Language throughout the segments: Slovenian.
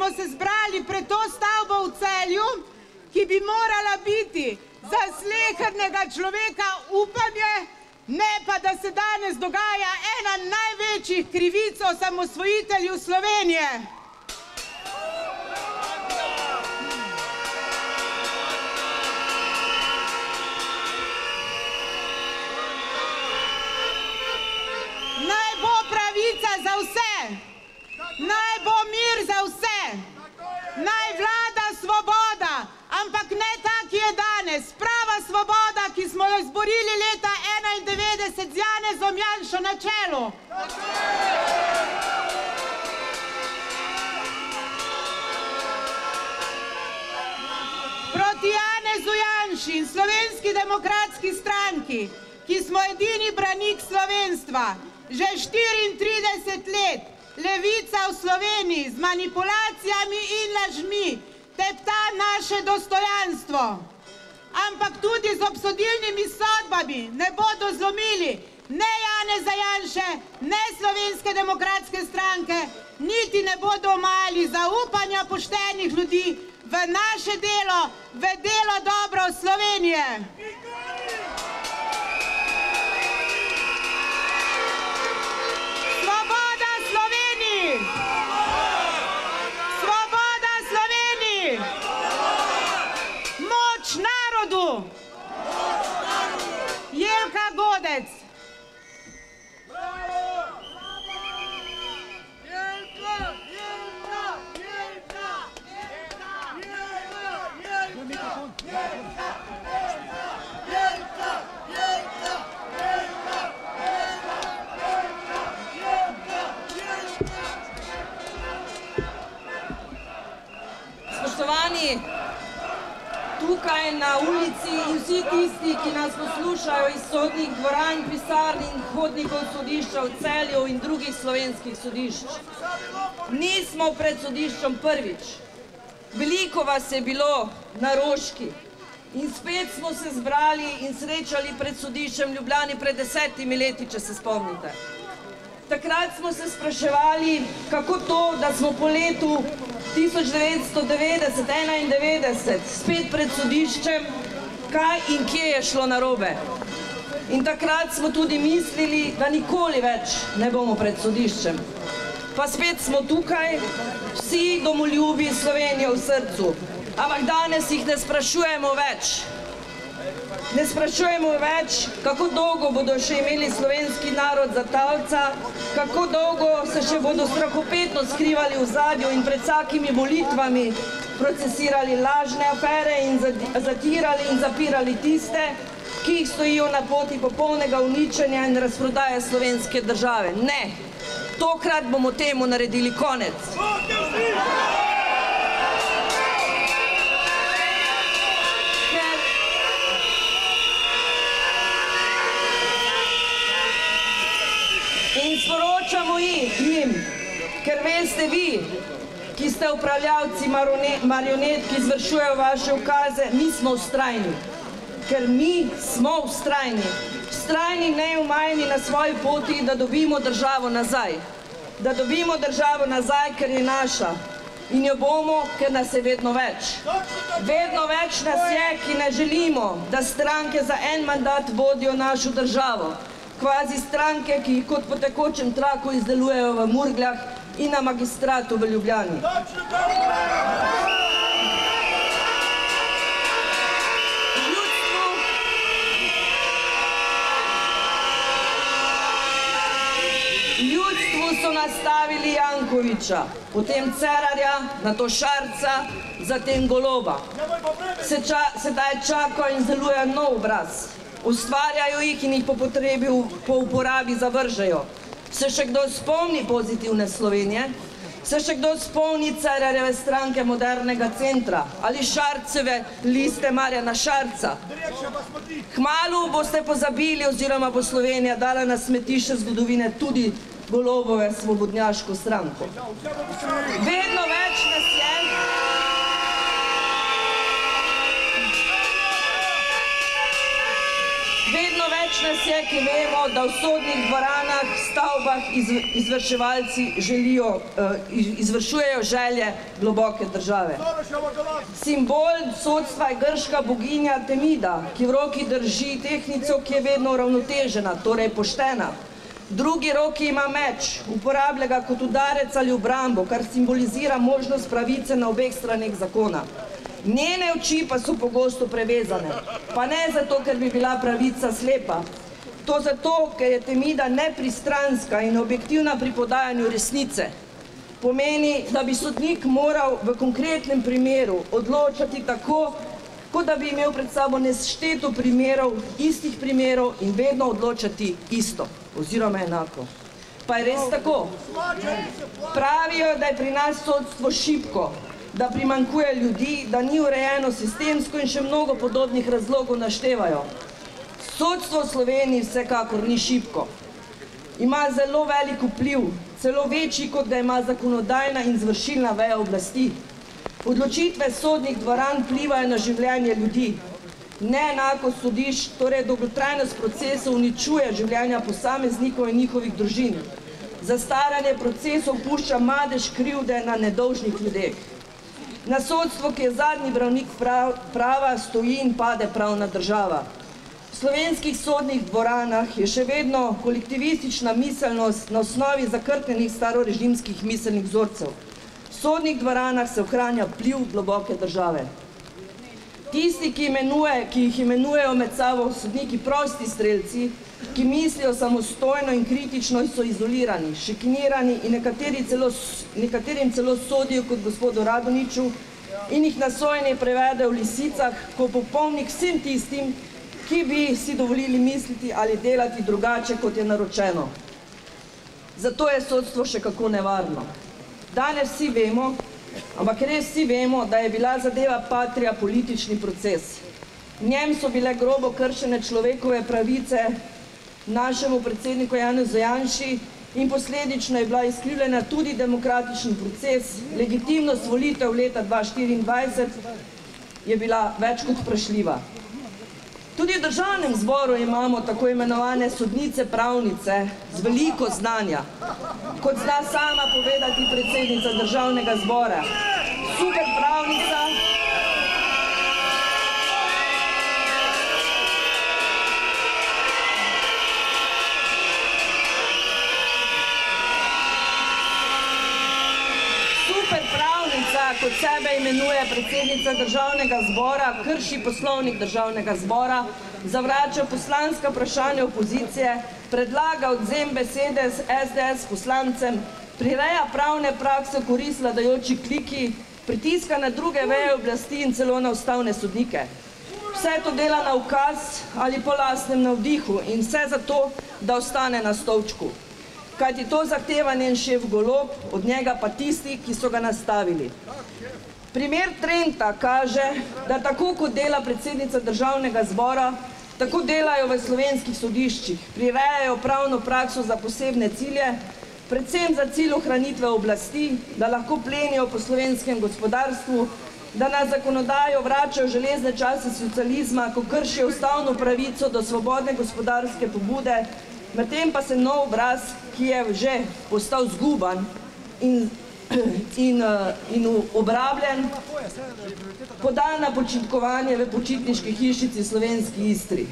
smo se zbrali pred to stavbo v Celju, ki bi morala biti za slehernega človeka upanje, ne pa da se danes dogaja ena največjih krivic osamosvojitelju Slovenije. Naj bo pravica za vse, naj bo mir za vse, naj vlada svoboda, ampak ne ta, ki je danes. Prava svoboda, ki smo jo izborili leta 1991 z Janezom Janšo na čelu. Proti Janezu Janši in Slovenski demokratski stranki, ki smo edini branik slovenstva, že 34 let levica v Sloveniji z manipulacijami in lažmi tepta naše dostojanstvo. Ampak tudi z obsodilnimi sodbami ne bodo zlomili ne Janeza Janše, ne Slovenske demokratske stranke, niti ne bodo omajali zaupanja poštenih ljudi v naše delo, v delo dobro Slovenije. Svoboda Sloveniji! Svoboda Sloveniji! Moč narodu! Jelka Godec! Spoštovani, tukaj na ulici in vsi tisti, ki nas poslušajo iz sodnih dvoran, pisarn in hodnikov sodišča v Celju in drugih slovenskih sodišč. Nismo pred sodiščem prvič. Veliko vas je bilo na Roški in spet smo se zbrali in srečali pred sodiščem v Ljubljani pred 10 leti, če se spomnite. Takrat smo se spraševali, kako to, da smo po letu 1990-1991 spet pred sodiščem, kaj in kje je šlo narobe. In takrat smo tudi mislili, da nikoli več ne bomo pred sodiščem. Pa spet smo tukaj, vsi domoljubi Slovenijo v srcu. Ampak danes jih ne sprašujemo več. Ne sprašujemo več, kako dolgo bodo še imeli slovenski narod za talca, kako dolgo se še bodo strahopetno skrivali v ozadju in pred vsakimi volitvami procesirali lažne afere in zatirali in zapirali tiste, ki jih stojijo na poti popolnega uničenja in razprodaje slovenske države. Ne, tokrat bomo temu naredili konec. In sporočamo jim, ker veste vi, ki ste upravljavci marionet, ki izvršujejo vaše ukaze, mi smo vztrajni. Ker mi smo vztrajni. Vztrajni, neumajni na svoji poti, da dobimo državo nazaj. Da dobimo državo nazaj, ker je naša. In jo bomo, ker nas je vedno več. Vedno več nas je, ki ne želimo, da stranke za en mandat vodijo našo državo. Kvazi stranke, ki jih kot po tekočem traku izdelujejo v Murgljah in na magistratu v Ljubljani. Ljudstvu so nastavili Jankovića, potem Cerarja, nato Šarca, zatem Goloba. Sedaj čakajo in izdelujejo nov obraz. Ustvarjajo jih in jih po potrebi po uporabi zavržejo. Se še kdo spomni pozitivne Slovenije? Se še kdo spomni Cerarjeve stranke Modernega centra ali Šarceve liste Marjana Šarca? Kmalu boste pozabili oziroma bo Slovenija dala na smetišče zgodovine tudi Golobove svobodnjaško stranko. Vedno več nas je. Vedno več Več nas je, ki vemo, da v sodnih dvoranah, stavbah izvrševalci izvršujejo želje globoke države. Simbol sodstva je grška boginja Temida, ki v roki drži tehtnico, ki je vedno uravnotežena, torej poštena. V drugi roki ima meč, uporablja ga kot udarec ali obrambo, kar simbolizira možnost pravice na obeh straneh zakona. Njene oči pa so pogosto prevezane, pa ne zato, ker bi bila pravica slepa. To zato, ker je Temida nepristranska in objektivna pri podajanju resnice. Pomeni, da bi sodnik moral v konkretnem primeru odločati tako, kot da bi imel pred sabo nešteto primerov, istih primerov in vedno odločati isto, oziroma enako. Pa je res tako. Pravijo, da je pri nas sodstvo šibko, da primanjkuje ljudi, da ni urejeno sistemsko in še mnogo podobnih razlogov naštevajo. Sodstvo v Sloveniji vsekakor ni šibko. Ima zelo velik vpliv, celo večji, kot ga ima zakonodajna in izvršilna veja oblasti. Odločitve sodnih dvoran vplivajo na življenje ljudi. Neenakost sodišč, torej dolgotrajnost procesov, uničuje življenja posameznikov in njihovih družin. Zastaranje procesov pušča madež krivde na nedolžnih ljudeh. Na sodstvo, ki je zadnji branik prava, stoji in pade pravna država. V slovenskih sodnih dvoranah je še vedno kolektivistična miselnost na osnovi zakrknjenih starorežimskih miselnih vzorcev. V sodnih dvoranah se ohranja vpliv globoke države. Tisti, ki jih imenujejo med sabo sodniki prosti strelci, ki mislijo samostojno in kritično, so izolirani, šikanirani in nekaterim celo sodijo kot gospodu Radoniču in jih na sojenje prevedejo v lisicah, ko popolnik vsem tistim, ki bi si dovolili misliti ali delati drugače, kot je naročeno. Zato je sodstvo še kako nevarno. Danes vsi vemo, ampak res vsi vemo, da je bila zadeva Patria politični proces. V njem so bile grobo kršene človekove pravice našemu predsedniku Janezu Janši in posledično je bila izkrivljena tudi demokratični proces. Legitimnost volitev leta 2024 je bila več kot vprašljiva. Tudi v državnem zboru imamo tako imenovane sodnice pravnice z veliko znanja, kot zna sama povedati predsednica državnega zbora. Super pravnica, kot sebe imenuje predsednica državnega zbora, krši poslovnik državnega zbora, zavrača poslanska vprašanja opozicije, predlaga odvzem besede z SDS poslancem, prireja pravne prakse v korist vladajoči kliki, pritiska na druge veje oblasti in celo na ustavne sodnike. Vse to dela na ukaz ali po lastnem navdihu in vse zato, da ostane na stolčku. Kajti to zahteva njen šef Golob, od njega pa tisti, ki so ga nastavili. Primer Trenta kaže, da tako kot dela predsednica državnega zbora, tako delajo v slovenskih sodiščih, prirejajo pravno prakso za posebne cilje, predvsem za cilj ohranitve oblasti, da lahko plenijo po slovenskem gospodarstvu, da na zakonodajo vračajo železne čase socializma, ko kršijo ustavno pravico do svobodne gospodarske pobude, medtem pa se nov obraz, ki je že postal zguban in obrabljen, poda na počitkovanje v počitniški hišici v Slovenski Istri.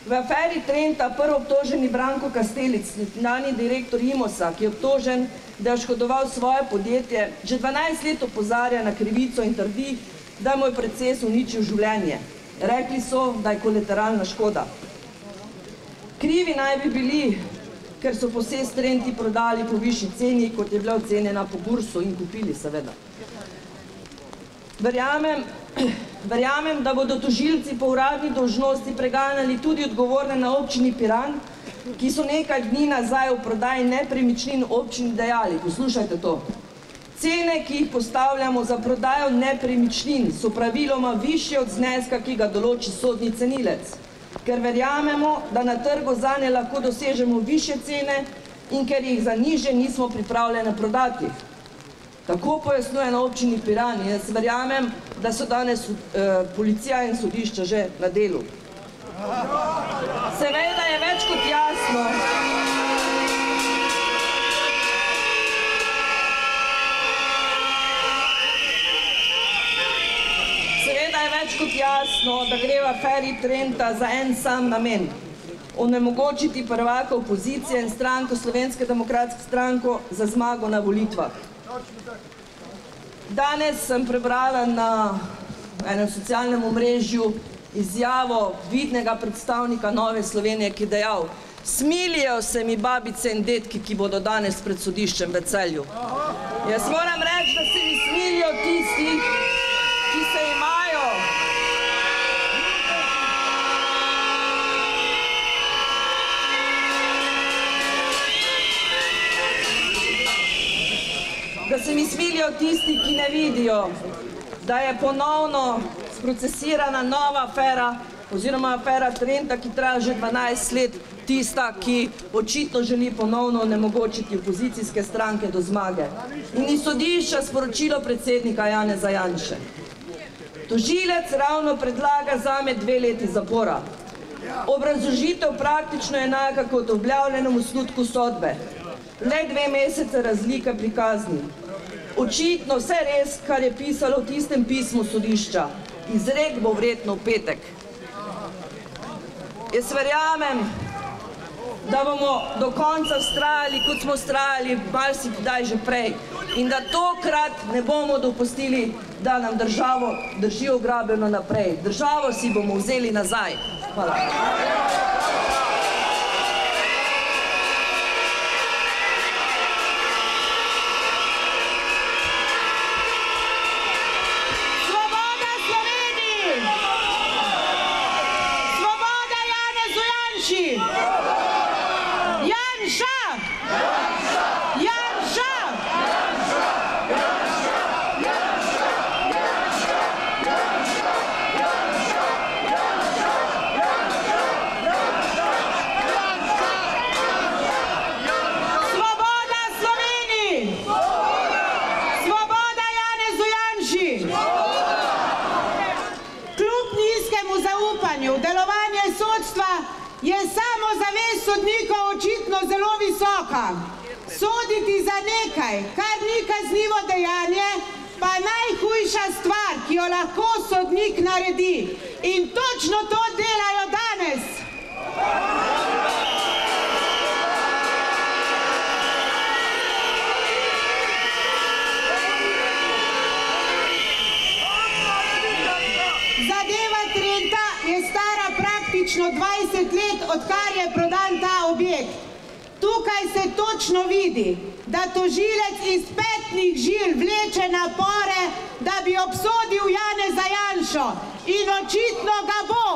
V aferi Trenta prvoobtoženi Branko Kastelic, nekdanji direktor Imosa, ki je obtožen, da je oškodoval svoje podjetje, že 12 let opozarja na krivico in trdi, da mu je proces uničil življenje. Rekli so, da je kolateralna škoda. Krivi naj bi bili, ker so posest Trenti prodali po višji ceni, kot je bila ocenjena po Gursu in kupili seveda. Verjamem, da bodo tožilci po uradni dolžnosti preganjali tudi odgovorne na občini Piran, ki so nekaj dni nazaj v prodaji nepremičnin občini dejali. Poslušajte to. Cene, ki jih postavljamo za prodajo nepremičnin, so praviloma višje od zneska, ki ga določi sodni cenilec. Ker verjamemo, da na trgu zanje lahko dosežemo višje cene in ker jih za nižje nismo pripravljene prodati. Tako pojasnjuje na občini Piran. Jaz verjamem, da so danes policija in sodišča že na delu. Seveda je več kot jasno, da gre v aferi Trenta za en sam namen. Onemogočiti prvaka opozicije in stranko Slovenske demokratske stranko za zmago na volitvah. Danes sem prebrala na enem socialnem omrežju izjavo vidnega predstavnika Nove Slovenije, ki je dejal: "Smilijo se mi babice in detki, ki bodo danes pred sodiščem v Celju." Jaz moram reči, da se mi smilijo tisti, ki se imajo ki ne vidijo, da je ponovno sprocesirana nova afera oziroma afera Trenta, ki traja že 12 let, tista, ki očitno želi ponovno onemogočiti opozicijske stranke do zmage. In iz sodišča sporočilo predsednika Janeza Janše: "Tožilec ravno predlaga zame 2 leti zapora. Obrazložitev praktično enaka kot v objavljenem osnutku sodbe. Le 2 mesece razlike pri kazni. Očitno vse res, kar je pisalo v tistem pismu sodišča. Izrek bo verjetno v petek." Jaz verjamem, da bomo do konca vztrajali, kot smo vztrajali marsikdaj že prej, in da tokrat ne bomo dopustili, da nam državo drži ugrabljeno naprej. Državo si bomo vzeli nazaj. Hvala. Delovanje sodstva je samozavest sodnikov očitno zelo visoka. Soditi za nekaj, kar ni kaznivo dejanje, pa najhujša stvar, ki jo lahko sodnik naredi. In točno to delajo danes. Zadeva Trenta je stara praktično 20 let, odkar je prodan ta objekt. Tukaj se točno vidi, da tožilec iz petnih žil vleče napore, da bi obsodil Janeza Janšo. In očitno ga bo.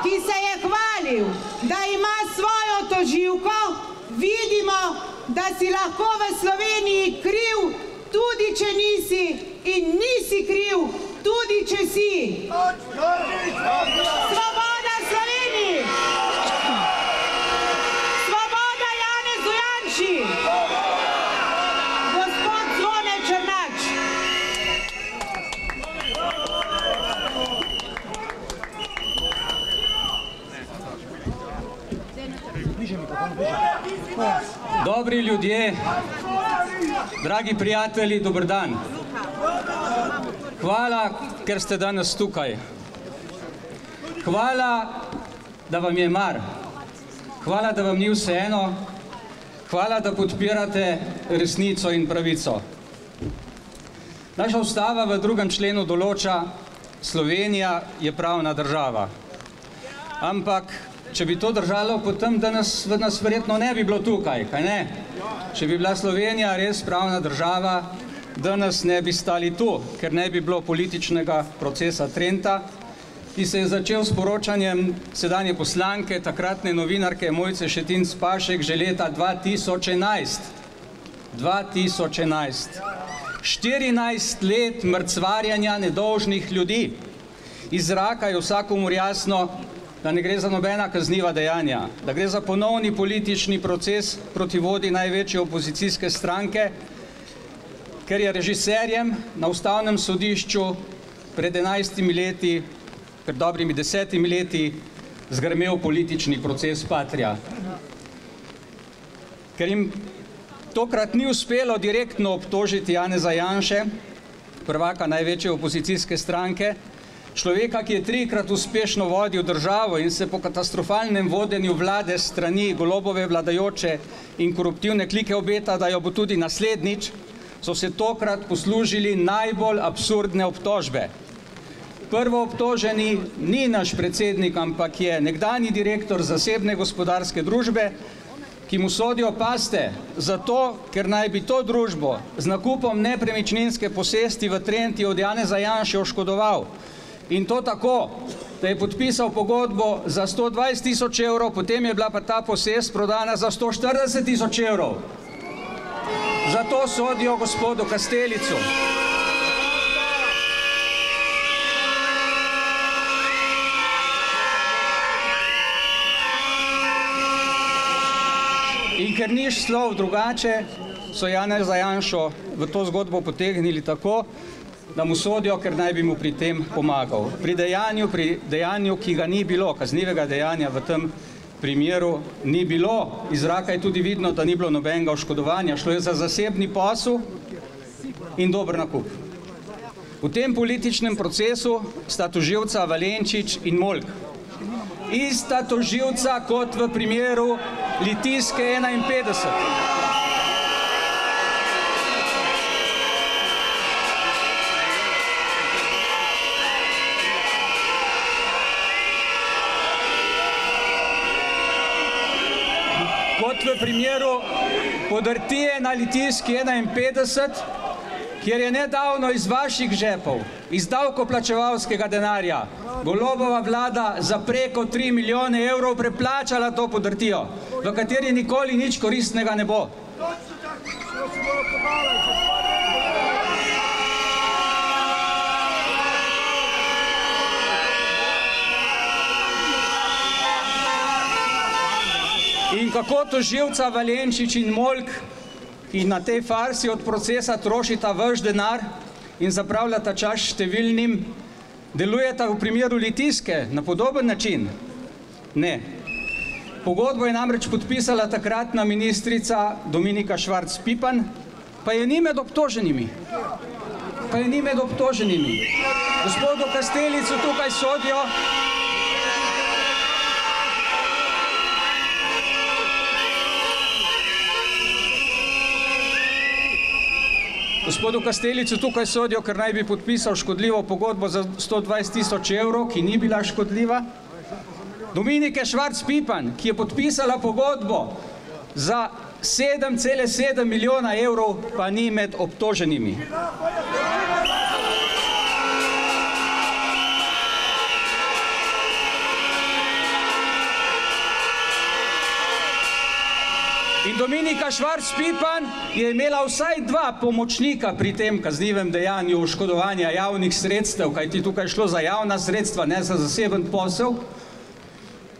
Ki se je hvalil, da ima svojo tožilko, vidimo, da si lahko v Sloveniji kriv, tudi če nisi, in nisi kriv, tudi če si. Svoboda Sloveniji! Svoboda Janezu Janši! Gospod Zvone Černač! Dobri ljudje, dragi prijatelji, dober dan. Hvala, ker ste danes tukaj. Hvala, da vam je mar. Hvala, da vam ni vseeno. Hvala, da podpirate resnico in pravico. Naša ustava v 2. členu določa: Slovenija je pravna država. Ampak če bi to držalo, potem danes nas verjetno ne bi bilo tukaj, kaj ne? Če bi bila Slovenija res pravna država, danes ne bi stali tu, ker ne bi bilo političnega procesa Trenta, ki se je začel s poročanjem sedanje poslanke, takratne novinarke Mojce Šetinc Pašek že leta 2011. 2011. 14 let mrcvarjanja nedolžnih ljudi. Iz zraka je vsakomur jasno, da ne gre za nobena kazniva dejanja, da gre za ponovni politični proces proti vodji največje opozicijske stranke, ker je režiserjem na Ustavnem sodišču pred 11 leti, pred dobrimi 10 leti, zgrmel politični proces Patria. Ker jim tokrat ni uspelo direktno obtožiti Janeza Janše, prvaka največje opozicijske stranke, človeka, ki je 3-krat uspešno vodil državo in se po katastrofalnem vodenju vlade strani Golobove vladajoče in koruptivne klike obeta, da jo bo tudi naslednjič, so se tokrat poslužili najbolj absurdne obtožbe. Prvo obtoženi ni naš predsednik, ampak je nekdanji direktor zasebne gospodarske družbe, ki mu sodijo, pazite, zato, ker naj bi to družbo z nakupom nepremičninske posesti v Trenti od Janeza Janše oškodoval. In to tako, da je podpisal pogodbo za 120 000 evrov, potem je bila pa ta posest prodana za 140 000 evrov. Zato sodijo gospodu Kastelicu. In ker ni šlo drugače, so Janeza Janšo v to zgodbo potegnili tako, da mu sodijo, ker naj bi mu pri tem pomagal. Pri dejanju, ki ga ni bilo, kaznivega dejanja v tem primeru ni bilo. Iz zraka je tudi vidno, da ni bilo nobenega oškodovanja. Šlo je za zasebni posel in dober nakup. V tem političnem procesu sta tožilca Valenčič in Molk. Ista tožilca kot v primeru Litijske 51. Kot v primeru podrtije na Litijski 51, kjer je nedavno iz vaših žepov, iz davkoplačevalskega denarja, Golobova vlada za preko 3 milijone evrov preplačala to podrtijo, v kateri nikoli nič koristnega ne bo. In kako tožilca Valenčič in Molk, ki na tej farsi od procesa trošita vaš denar in zapravljata čas številnim, delujeta v primeru Litijske na podoben način? Ne. Pogodbo je namreč podpisala takratna ministrica Dominika Švarc Pipan, pa je ni med obtoženimi. Gospodu Kastelicu tukaj sodijo. Gospodu Kastelicu tukaj sodijo, ker naj bi podpisal škodljivo pogodbo za 120 000 evrov, ki ni bila škodljiva. Dominike Švarc Pipan, ki je podpisala pogodbo za 7,7 milijona evrov, pa ni med obtoženimi. In Dominika Švarc Pipan je imela vsaj 2 pomočnika pri tem kaznivem dejanju oškodovanja javnih sredstev, kajti tukaj šlo za javna sredstva, ne za zaseben posel.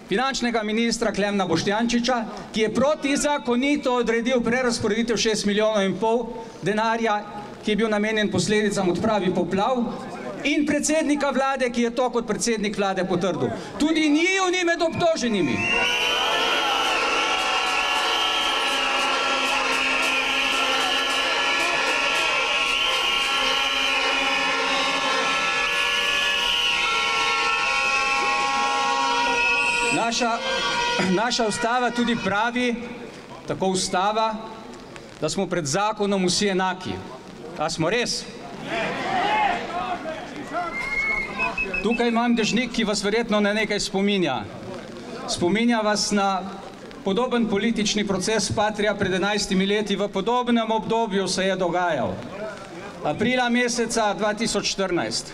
Finančnega ministra Klemna Boštjančiča, ki je protizakonito odredil prerazporeditev 6,5 milijonov denarja, ki je bil namenjen posledicam odpravi poplav, in predsednika vlade, ki je to kot predsednik vlade potrdil. Tudi njiju ni med obtoženimi. Naša ustava tudi pravi, tako ustava, da smo pred zakonom vsi enaki. A smo res? Tukaj imam dežnik, ki vas verjetno na nekaj spominja. Spominja vas na podoben politični proces Patria pred 11 leti, v podobnem obdobju se je dogajal. Aprila meseca 2014.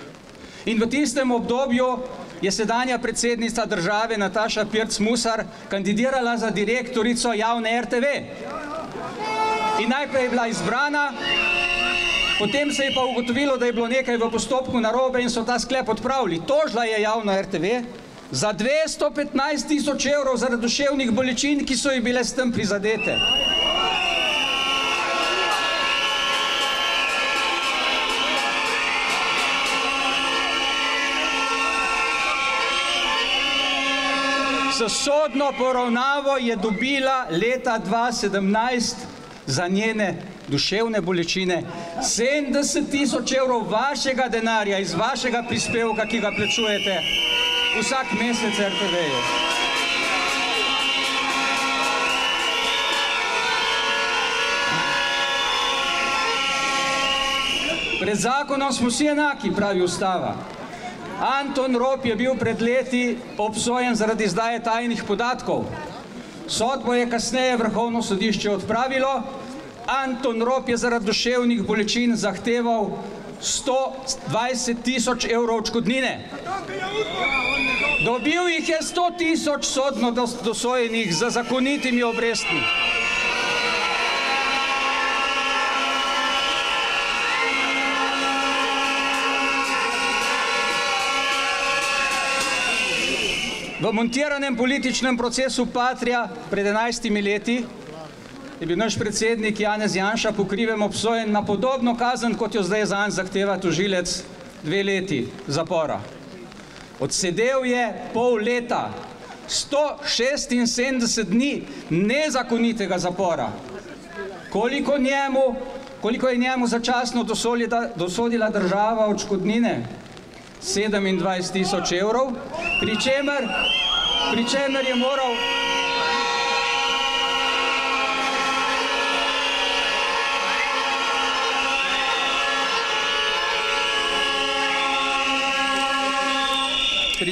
In v tistem obdobju je sedanja predsednica države Nataša Pirc Musar kandidirala za direktorico javne RTV. In najprej je bila izbrana Potem se je pa ugotovilo, da je bilo nekaj v postopku narobe in so ta sklep odpravili. Tožila je javno RTV za 215 000 evrov zaradi duševnih bolečin, ki so ji bile s tem prizadete. S sodno poravnavo je dobila leta 2017 za njene duševne bolečine 70 000 evrov vašega denarja, iz vašega prispevka, ki ga plačujete vsak mesec RTV-ju. Pred zakonom smo vsi enaki, pravi ustava. Anton Rop je bil pred leti obsojen zaradi izdaje tajnih podatkov. Sodbo je kasneje Vrhovno sodišče odpravilo. Anton Rop je zaradi duševnih bolečin zahteval 120 000 evrov odškodnine. Dobil jih je 100 000 sodno dosojenih z zakonitimi obrestmi. V montiranem političnem procesu Patria pred 11 leti je bil naš predsednik Janez Janša po krivem obsojen na podobno kazen, kot jo zdaj zanj zahteva tožilec 2 leti zapora. Odsedel je pol leta, 176 dni nezakonitega zapora. Koliko je njemu začasno dosodila država odškodnine? 27 000 evrov, pri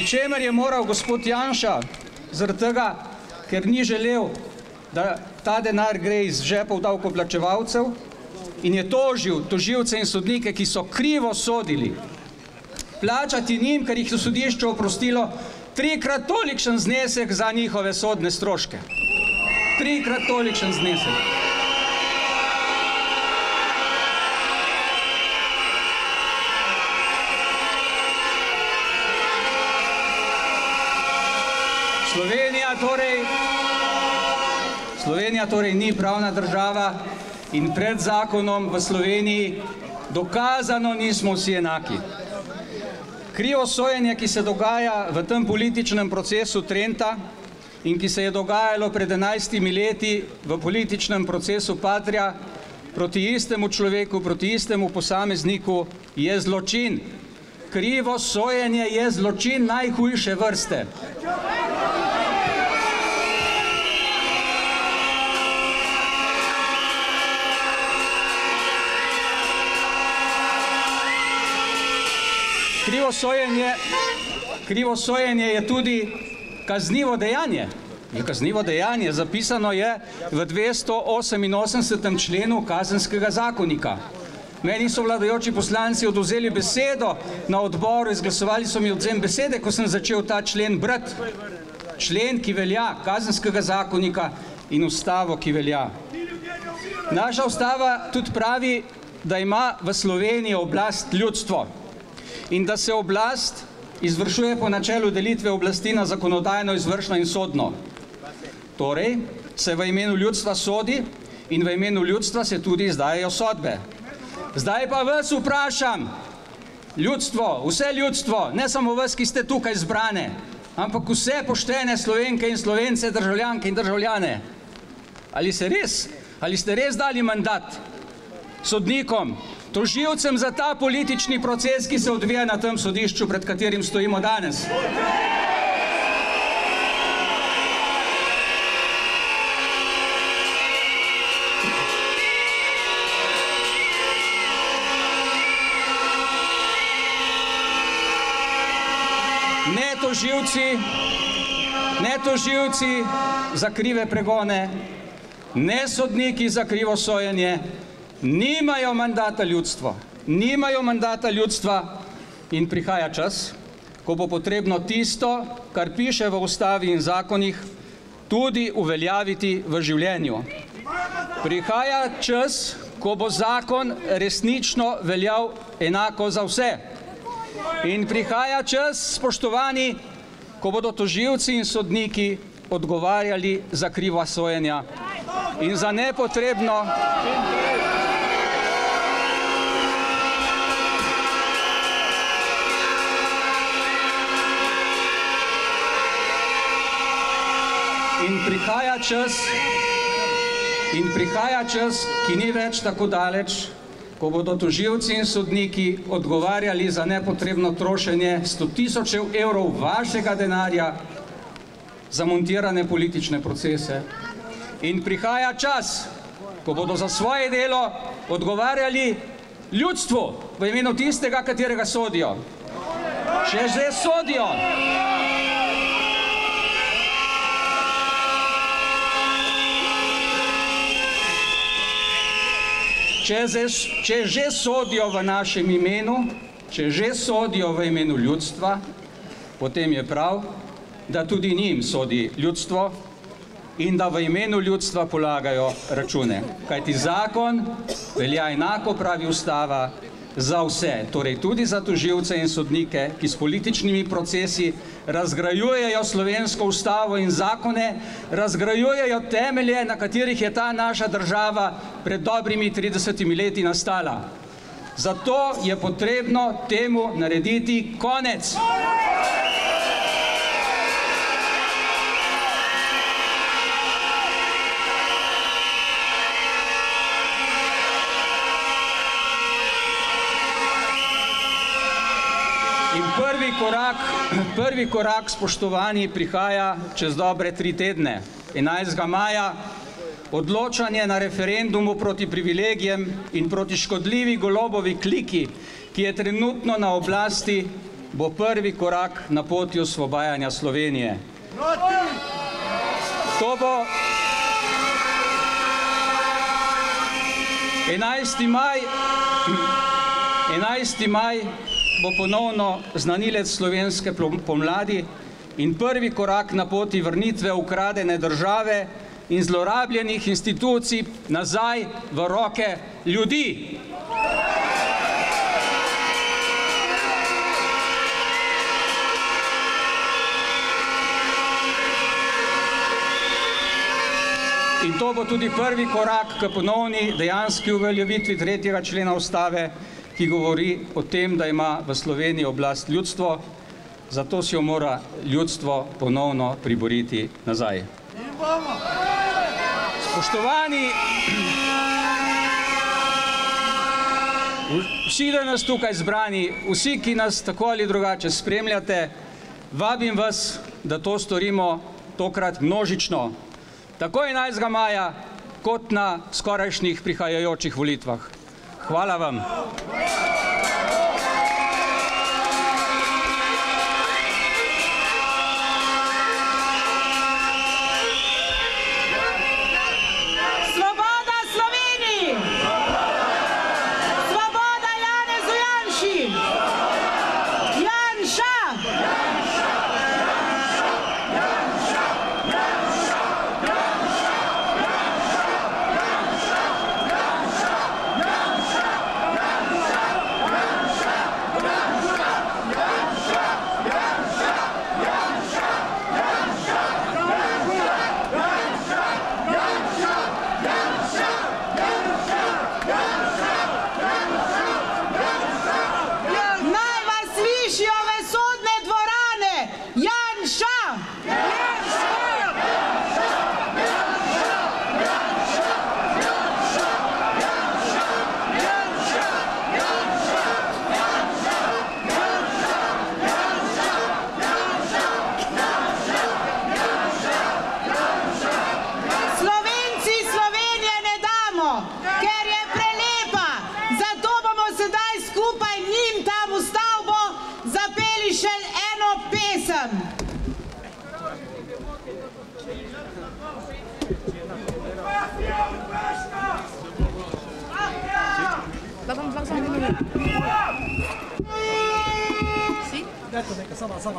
čemer je moral gospod Janša, zaradi tega, ker ni želel, da ta denar gre iz žepov davkoplačevalcev, in je tožil tožilce in sodnike, ki so krivo sodili, plačati njim, ker jih je sodišče oprostilo, 3-krat tolikšen znesek za njihove sodne stroške. 3-krat tolikšen znesek. Slovenija torej ni pravna država in pred zakonom v Sloveniji dokazano nismo vsi enaki. Krivo sojenje, ki se dogaja v tem političnem procesu Trenta in ki se je dogajalo pred 11 leti v političnem procesu Patria proti istemu človeku, proti istemu posamezniku, je zločin. Krivo sojenje je zločin najhujše vrste. Krivo sojenje je tudi kaznivo dejanje. Je kaznivo dejanje, zapisano je v 288. členu Kazenskega zakonika. Meni so vladajoči poslanci odvzeli besedo na odboru, izglasovali so mi odvzem besede, ko sem začel ta člen brati. Člen, ki velja, Kazenskega zakonika in ustavo, ki velja. Naša ustava tudi pravi, da ima v Sloveniji oblast ljudstvo in da se oblast izvršuje po načelu delitve oblasti na zakonodajno, izvršno in sodno. Torej, se v imenu ljudstva sodi in v imenu ljudstva se tudi izdajajo sodbe. Zdaj pa vas vprašam, ljudstvo, vse ljudstvo, ne samo vas, ki ste tukaj zbrane, ampak vse poštene Slovenke in Slovence, državljanke in državljane. Ali ste res dali mandat sodnikom, tožilcem za ta politični proces, ki se odvija na tem sodišču, pred katerim stojimo danes? Ne tožilci za krive pregone, ne sodniki za krivo sojenje, nimajo mandata ljudstva in prihaja čas, ko bo potrebno tisto, kar piše v ustavi in zakonih, tudi uveljaviti v življenju. Prihaja čas, ko bo zakon resnično veljal enako za vse. In prihaja čas, spoštovani, ko bodo tožilci in sodniki odgovarjali za kriva sojenja in za nepotrebno in prihaja čas, ki ni več tako daleč, ko bodo tožilci in sodniki odgovarjali za nepotrebno trošenje 100 000 evrov vašega denarja za montirane politične procese. In prihaja čas, ko bodo za svoje delo odgovarjali ljudstvu v imenu tistega, katerega sodijo. Če že sodijo. Če že sodijo v našem imenu, če že sodijo v imenu ljudstva, potem je prav, da tudi njim sodi ljudstvo in da v imenu ljudstva polagajo račune. Kajti zakon velja enako, pravi ustava, za vse, torej tudi za tožilce in sodnike, ki s političnimi procesi razgrajujejo slovensko ustavo in zakone, razgrajujejo temelje, na katerih je ta naša država pred dobrimi 30 leti nastala. Zato je potrebno temu narediti konec. In prvi korak, spoštovani, prihaja čez dobre 3 tedne. 11. maja, odločanje na referendumu proti privilegijem in proti škodljivi Golobovi kliki, ki je trenutno na oblasti, bo prvi korak na poti osvobajanja Slovenije. To bo 11. maj bo ponovno znanilec slovenske pomladi in prvi korak na poti vrnitve ukradene države in zlorabljenih institucij nazaj v roke ljudi. In to bo tudi prvi korak k ponovni dejanski uveljavitvi 3. člena ustave, ki govori o tem, da ima v Sloveniji oblast ljudstvo, zato si jo mora ljudstvo ponovno priboriti nazaj. Spoštovani, vsi danes tukaj zbrani, vsi, ki nas tako ali drugače spremljate, vabim vas, da to storimo tokrat množično, tako 11. maja, kot na skorajšnjih prihajajočih volitvah. Hvala vam. Svoboda Sloveniji! Svoboda Janezu Janši! Janša!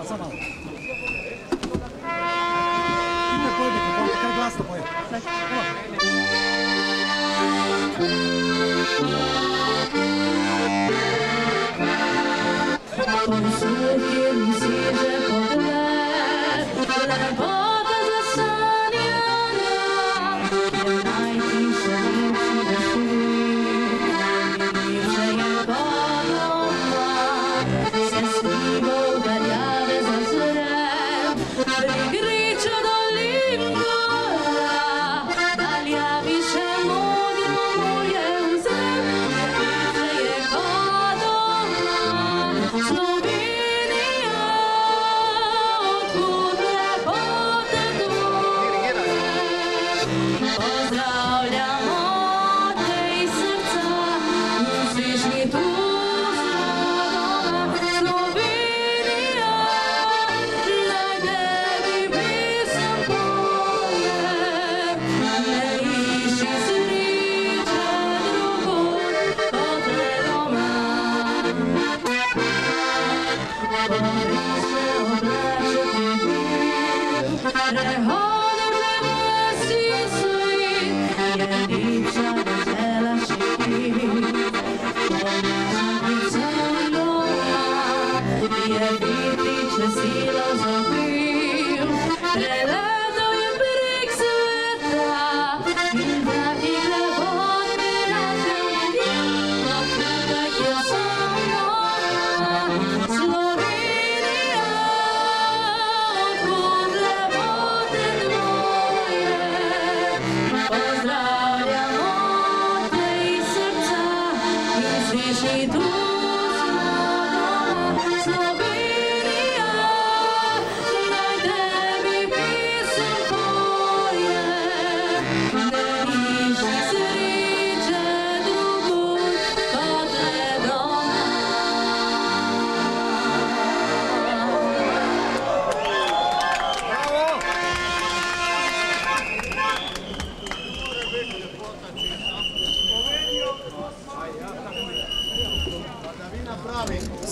Sama. Idite, pojde, kar glasno poje.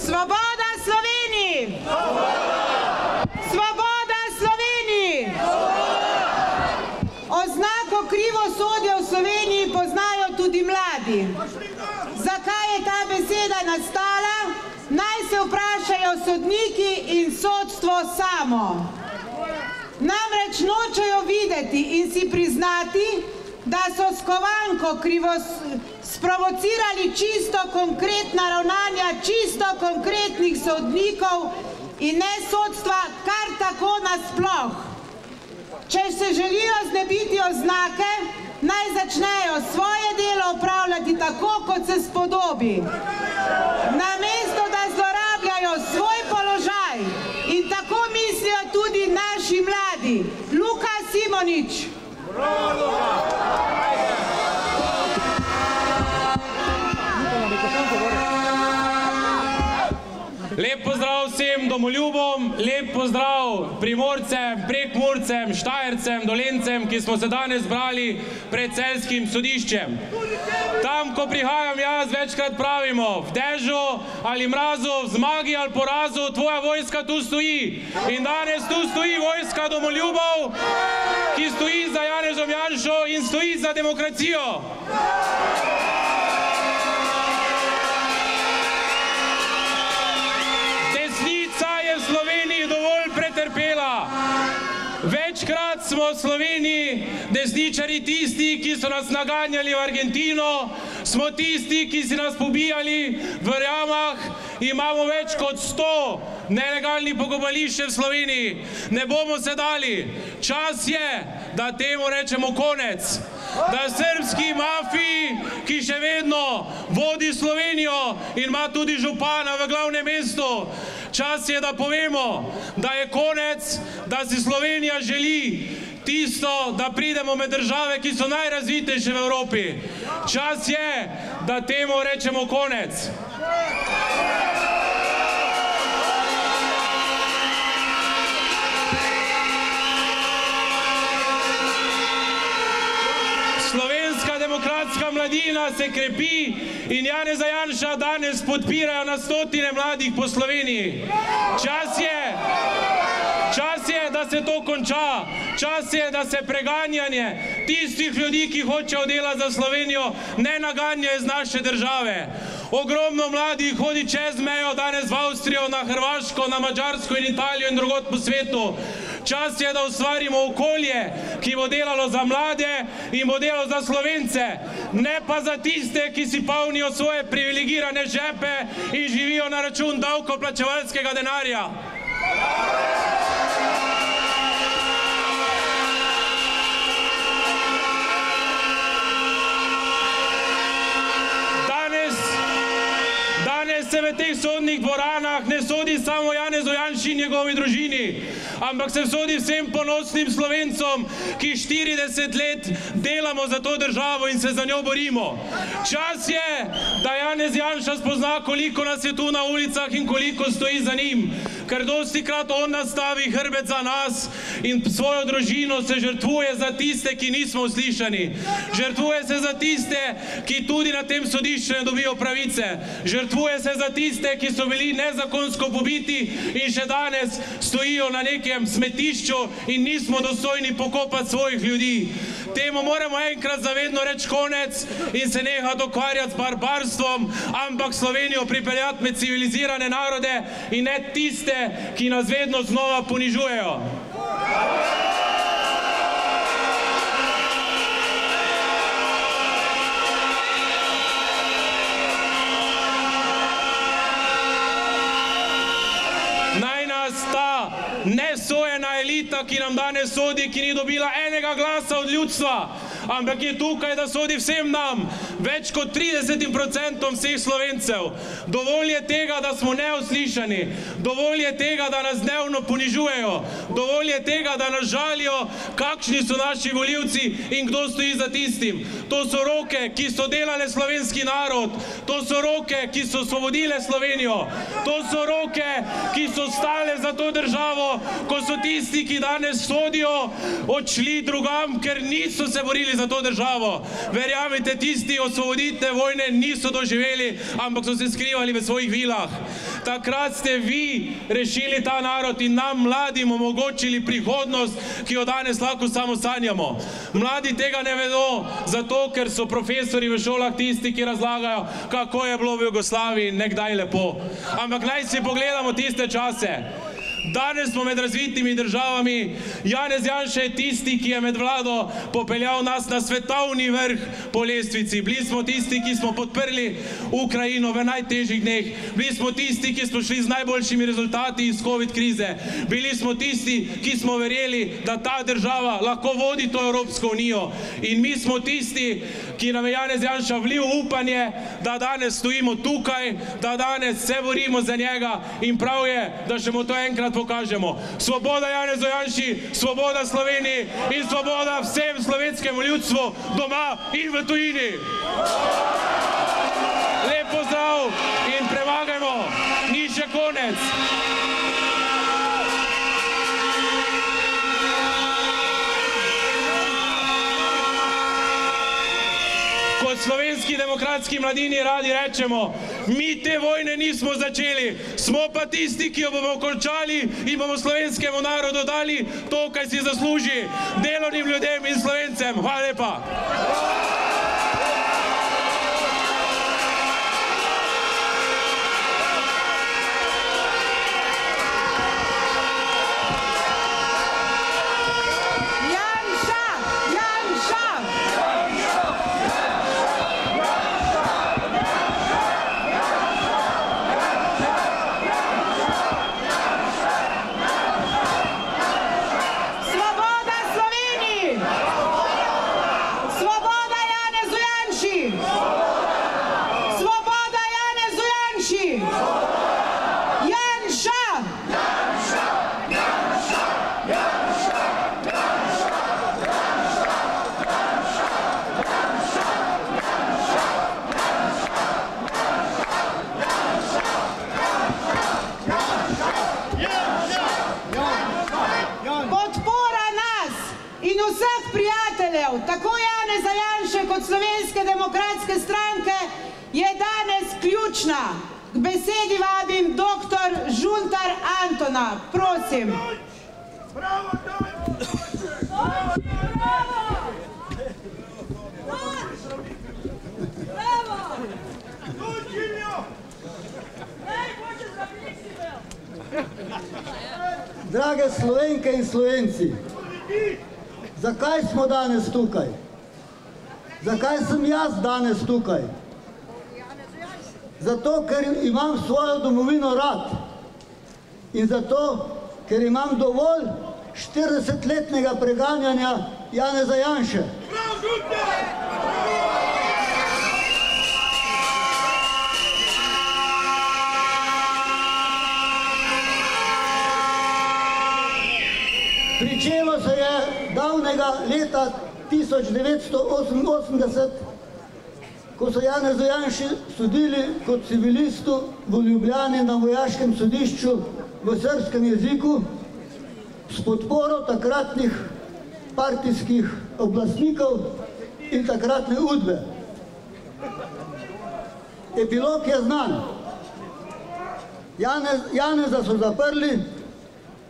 Svoboda Sloveniji! Svoboda Sloveniji! Oznako krivosodja v Sloveniji poznajo tudi mladi. Zakaj je ta beseda nastala? Naj se vprašajo sodniki in sodstvo samo. Namreč nočejo videti in si priznati, da so s Kovanko sprovocirali čisto konkretna ravnanja čisto konkretnih sodnikov in ne sodstva kar tako nasploh. Če se želijo znebiti oznake, naj začnejo svoje delo opravljati tako, kot se spodobi. Namesto, da zlorabljajo svoj položaj in tako mislijo tudi naši mladi. Luka Simonič. Lep pozdrav vsem domoljubom, lep pozdrav Primorcem, Prekmurcem, Štajercem, Dolencem, ki smo se danes zbrali pred celjskim sodiščem. Tam, ko prihajam jaz, večkrat pravimo, v dežju ali mrazu, v zmagi ali porazu, tvoja vojska tu stoji. In danes tu stoji vojska domoljubov, ki stoji za Janezom Janšo in stoji za demokracijo. Večkrat smo v Sloveniji desničari tisti, ki so nas naganjali v Argentino, smo tisti, ki si nas pobijali v jamah, imamo več kot 100 nelegalnih pokopališč v Sloveniji. Ne bomo se dali. Čas je, da temu rečemo konec. Da srbski mafiji, ki še vedno vodi Slovenijo in ima tudi župana v glavnem mestu, čas je, da povemo, da je konec, da si Slovenija želi tisto, da pridemo med države, ki so najrazvitejše v Evropi. Čas je, da temu rečemo konec. Slovenska demokratska mladina se krepi in Janeza Janša danes podpirajo na stotine mladih po Sloveniji. Čas je, da se to konča. Čas je, da se preganjanje tistih ljudi, ki hočejo delati za Slovenijo, ne naganja iz naše države. Ogromno mladih hodi čez mejo danes v Avstrijo, na Hrvaško, na Madžarsko in Italijo in drugod po svetu. Čas je, da ustvarimo okolje, ki bo delalo za mlade in bo delalo za Slovence, ne pa za tiste, ki si polnijo svoje privilegirane žepe in živijo na račun davkoplačevalskega denarja. Danes se v teh sodnih dvoranah ne sodi samo Janezu Janši in njegovi družini, ampak se sodi vsem ponosnim Slovencom, ki 40 let delamo za to državo in se za njo borimo. Čas je, da Janez Janša spozna, koliko nas je tu na ulicah in koliko stoji za njim, ker dostikrat on nastavi hrbet za nas in svojo družino se žrtvuje za tiste, ki nismo uslišani. Žrtvuje se za tiste, ki tudi na tem sodišču ne dobijo pravice. Žrtvuje se za tiste, ki so bili nezakonsko pobiti in še danes stojijo na nekem smetišču in nismo dostojni pokopati svojih ljudi. Temu moramo enkrat zavedno reči konec in se nehati ukvarjati z barbarstvom, ampak Slovenijo pripeljati med civilizirane narode in ne tiste, ki nas vedno znova ponižujejo. Naj nas ta nesojena elita, ki nam danes sodi, ki ni dobila enega glasa od ljudstva, ampak je tukaj, da sodi vsem nam, več kot 30% vseh Slovencev. Dovolj je tega, da smo neuslišani, dovolj je tega, da nas dnevno ponižujejo, dovolj je tega, da nas žalijo, kakšni so naši volivci in kdo stoji za tistim. To so roke, ki so delale slovenski narod, to so roke, ki so osvobodile Slovenijo, to so roke, ki so stale za to državo, ko so tisti, ki danes sodijo, odšli drugam, ker niso se borili za to državo. Verjamite, tisti osvoboditve vojne niso doživeli, ampak so se skrivali v svojih vilah. Takrat ste vi rešili ta narod in nam mladim omogočili prihodnost, ki jo danes lahko samo sanjamo. Mladi tega ne vedo, zato ker so profesori v šolah tisti, ki razlagajo, kako je bilo v Jugoslaviji nekdaj lepo. Ampak naj si pogledamo tiste čase. Danes smo med razvitimi državami. Janez Janša je tisti, ki je med vlado popeljal nas na svetovni vrh po lestvici. Bili smo tisti, ki smo podprli Ukrajino v najtežjih dneh. Bili smo tisti, ki smo šli z najboljšimi rezultati iz COVID krize. Bili smo tisti, ki smo verjeli, da ta država lahko vodi to Evropsko unijo. In mi smo tisti, ki nam je Janez Janša vlil upanje, da danes stojimo tukaj, da danes se borimo za njega in prav je, da še mu to enkrat pokažemo. Svoboda Janezu Janši, svoboda Sloveniji in svoboda vsem slovenskemu ljudstvu doma in v tujini. Lep pozdrav in premagajmo, ni še konec. Kot Slovenski demokratski mladini radi rečemo, mi te vojne nismo začeli, smo pa tisti, ki jo bomo končali in bomo slovenskemu narodu dali to, kaj si zasluži, delovnim ljudem in Slovencem. Hvala lepa. Tako Janeza Janše kot Slovenske demokratske stranke je danes ključna. K besedi vabim dr. Žuntar Antona. Prosim. Drage Slovenke in Slovenci, zakaj smo danes tukaj? Zakaj sem jaz danes tukaj? Zato, ker imam svojo domovino rad in zato, ker imam dovolj 40-letnega preganjanja Janeza Janše. Pričelo se je davnega leta 1988, ko so Janezu Janši sodili kot civilistu v Ljubljani na vojaškem sodišču v srbskem jeziku s podporo takratnih partijskih oblastnikov in takratne UDBE. Epilog je znan. Janeza so zaprli,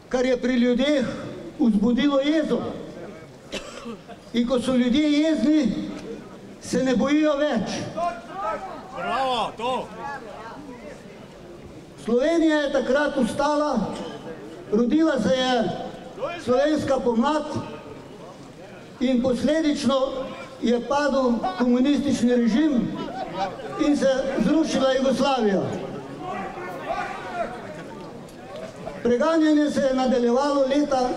kar je pri ljudeh vzbudilo jezo. In ko so ljudje jezni, se ne bojijo več. Bravo, to! Slovenija je takrat ustala, rodila se je slovenska pomlad in posledično je padel komunistični režim in se zrušila Jugoslavija. Preganjanje se je nadaljevalo leta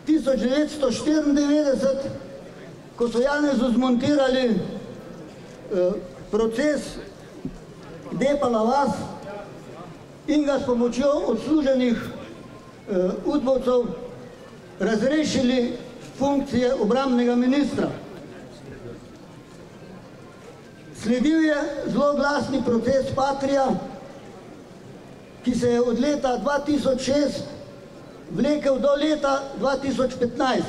1994, ko so Janezu zmontirali proces Depala vas in ga s pomočjo odsluženih udbovcev razrešili funkcije obrambnega ministra. Sledil je zloglasni proces Patria, ki se je od leta 2006 vlekel do leta 2015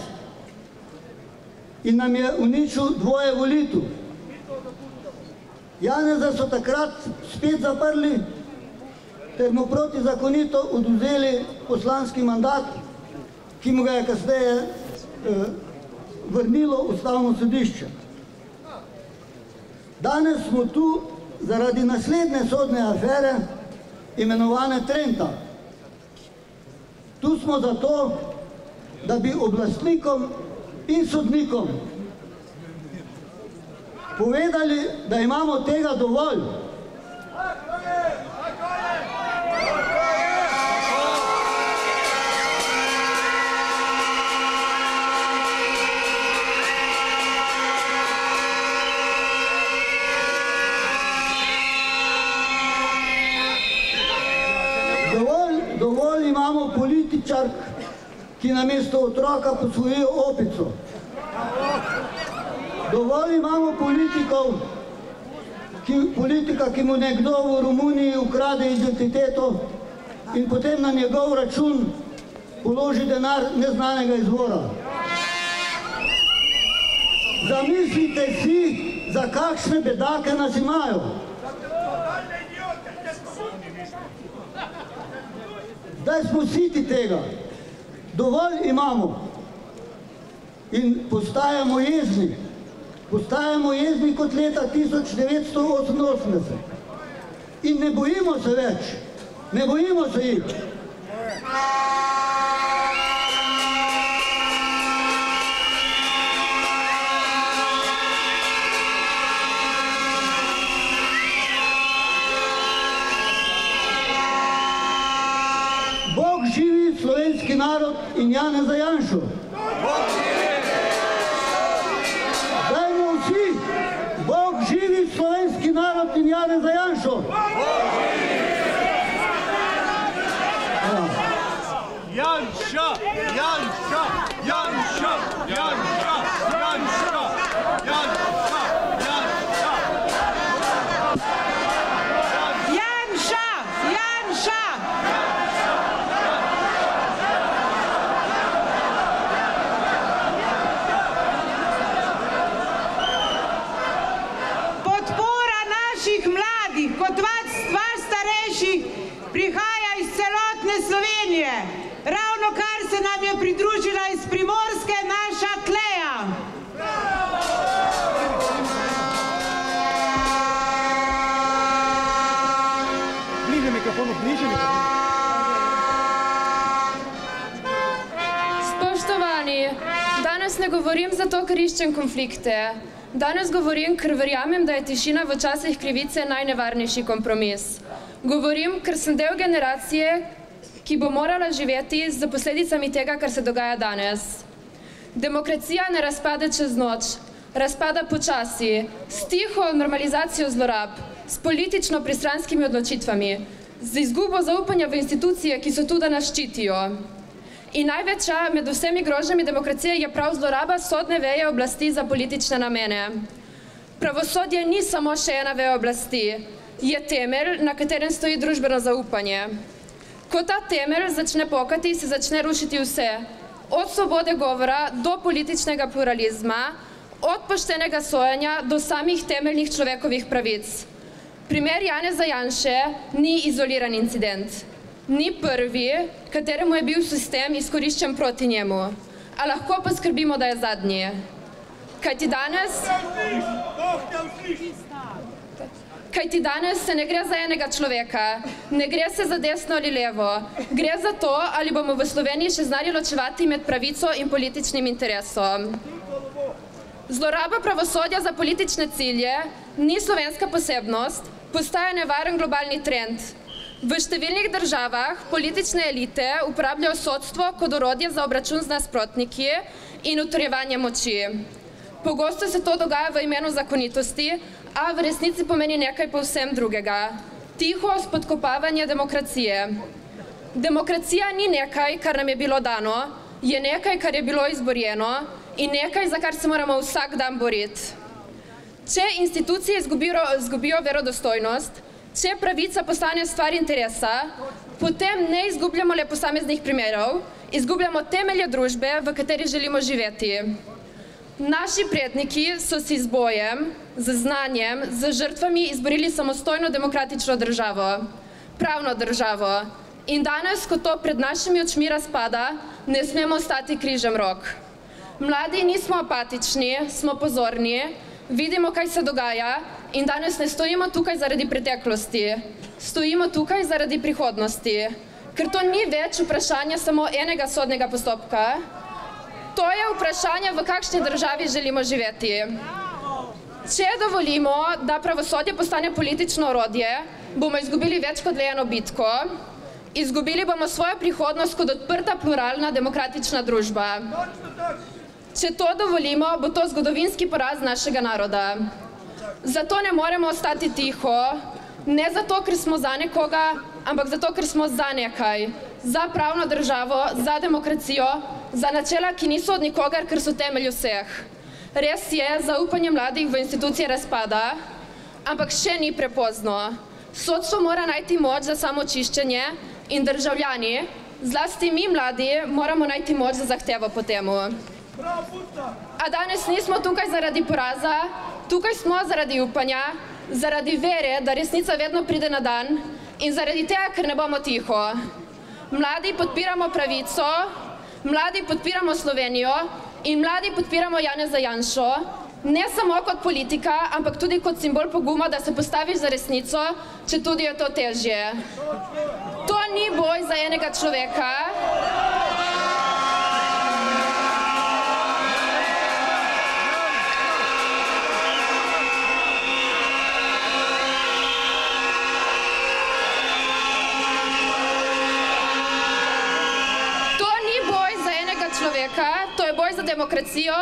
in nam je uničil dvoje volitev. Janeza so takrat spet zaprli ter mu protizakonito odvzeli poslanski mandat, ki mu ga je kasneje vrnilo Ustavno sodišče. Danes smo tu zaradi naslednje sodne afere, imenovane Trenta. Tu smo zato, da bi oblastnikom in sodnikom povedali, da imamo tega dovolj. Dovolj imamo političark, ki namesto otroka posvojijo opico. Dovolj imamo politika, ki mu nekdo v Romuniji ukrade identiteto in potem na njegov račun položi denar neznanega izvora. Zamislite si, za kakšne bedake nas imajo. Zdaj smo siti tega. Dovolj imamo. In postajamo jezni. Postajamo jezni kot leta 1988. In ne bojimo se več. Ne bojimo se jih. Bog živi slovenski narod in Janeza Janšo. Dajmo vsi, Bog živi slovenski narod in Janeza Janšo. Janša, Janša, Janša, Janša, Janša, Janša, Janša. Janša, Janša. Podpora naših mladih kot vas starejših prihaja iz celotne Slovenije. ravno kar se nam je pridružila iz Primorske naša Kleja. Bliže mikrofonu, bliže mikrofonu. Spoštovani, danes ne govorim zato, ker iščem konflikte. Danes govorim, ker verjamem, da je tišina v časih krivice najnevarnejši kompromis. Govorim, ker sem del generacije, ki bo morala živeti z posledicami tega, kar se dogaja danes. Demokracija ne razpade čez noč, razpada počasi, s tiho normalizacijo zlorab, s politično pristranskimi odločitvami, z izgubo zaupanja v institucije, ki so tu, da nas ščitijo. In največja med vsemi grožnjami demokracije je prav zloraba sodne veje oblasti za politične namene. Pravosodje ni samo še ena veja oblasti, je temelj, na katerem stoji družbeno zaupanje. Ko ta temelj začne pokati, se začne rušiti vse, od svobode govora do političnega pluralizma, od poštenega sojenja do samih temeljnih človekovih pravic. Primer Janeza Janše ni izoliran incident. Ni prvi, kateremu je bil sistem izkoriščen proti njemu, a lahko poskrbimo, da je zadnji. Kajti danes se ne gre za enega človeka, ne gre se za desno ali levo, gre za to, ali bomo v Sloveniji še znali ločevati med pravico in političnim interesom. Zloraba pravosodja za politične cilje ni slovenska posebnost, postaja nevaren globalni trend. V številnih državah politične elite uporabljajo sodstvo kot orodje za obračun z nasprotniki in utrjevanje moči. Pogosto se to dogaja v imenu zakonitosti, a v resnici pomeni nekaj povsem drugega. Tiho spodkopavanje demokracije. Demokracija ni nekaj, kar nam je bilo dano, je nekaj, kar je bilo izborjeno in nekaj, za kar se moramo vsak dan boriti. Če institucije izgubijo verodostojnost, če pravica postane stvar interesa, potem ne izgubljamo le posameznih primerov, izgubljamo temelje družbe, v kateri želimo živeti. Naši predniki so si z bojem, z znanjem, z žrtvami izborili samostojno demokratično državo, pravno državo. In danes, ko to pred našimi očmi razpada, ne smemo ostati križem rok. Mladi nismo apatični, smo pozorni, vidimo, kaj se dogaja in danes ne stojimo tukaj zaradi preteklosti, stojimo tukaj zaradi prihodnosti, ker to ni več vprašanje samo enega sodnega postopka, to je vprašanje, v kakšni državi želimo živeti. Če dovolimo, da pravosodje postane politično orodje, bomo izgubili več kot le eno bitko, izgubili bomo svojo prihodnost kot odprta, pluralna, demokratična družba. Če to dovolimo, bo to zgodovinski poraz našega naroda. Zato ne moremo ostati tiho, ne zato, ker smo za nekoga, ampak zato, ker smo za nekaj. Za pravno državo, za demokracijo, za načela, ki niso od nikogar, ker so temelj vseh. Res je, zaupanje mladih v institucije razpada, ampak še ni prepozno. Sodstvo mora najti moč za samočiščenje in državljani, zlasti mi mladi, moramo najti moč za zahtevo po temu. A danes nismo tukaj zaradi poraza, tukaj smo zaradi upanja, zaradi vere, da resnica vedno pride na dan in zaradi tega, ker ne bomo tiho. Mladi podpiramo pravico, mladi podpiramo Slovenijo in mladi podpiramo Janeza Janšo, ne samo kot politika, ampak tudi kot simbol poguma, da se postaviš za resnico, če tudi je to težje. To ni boj za enega človeka. To je boj za demokracijo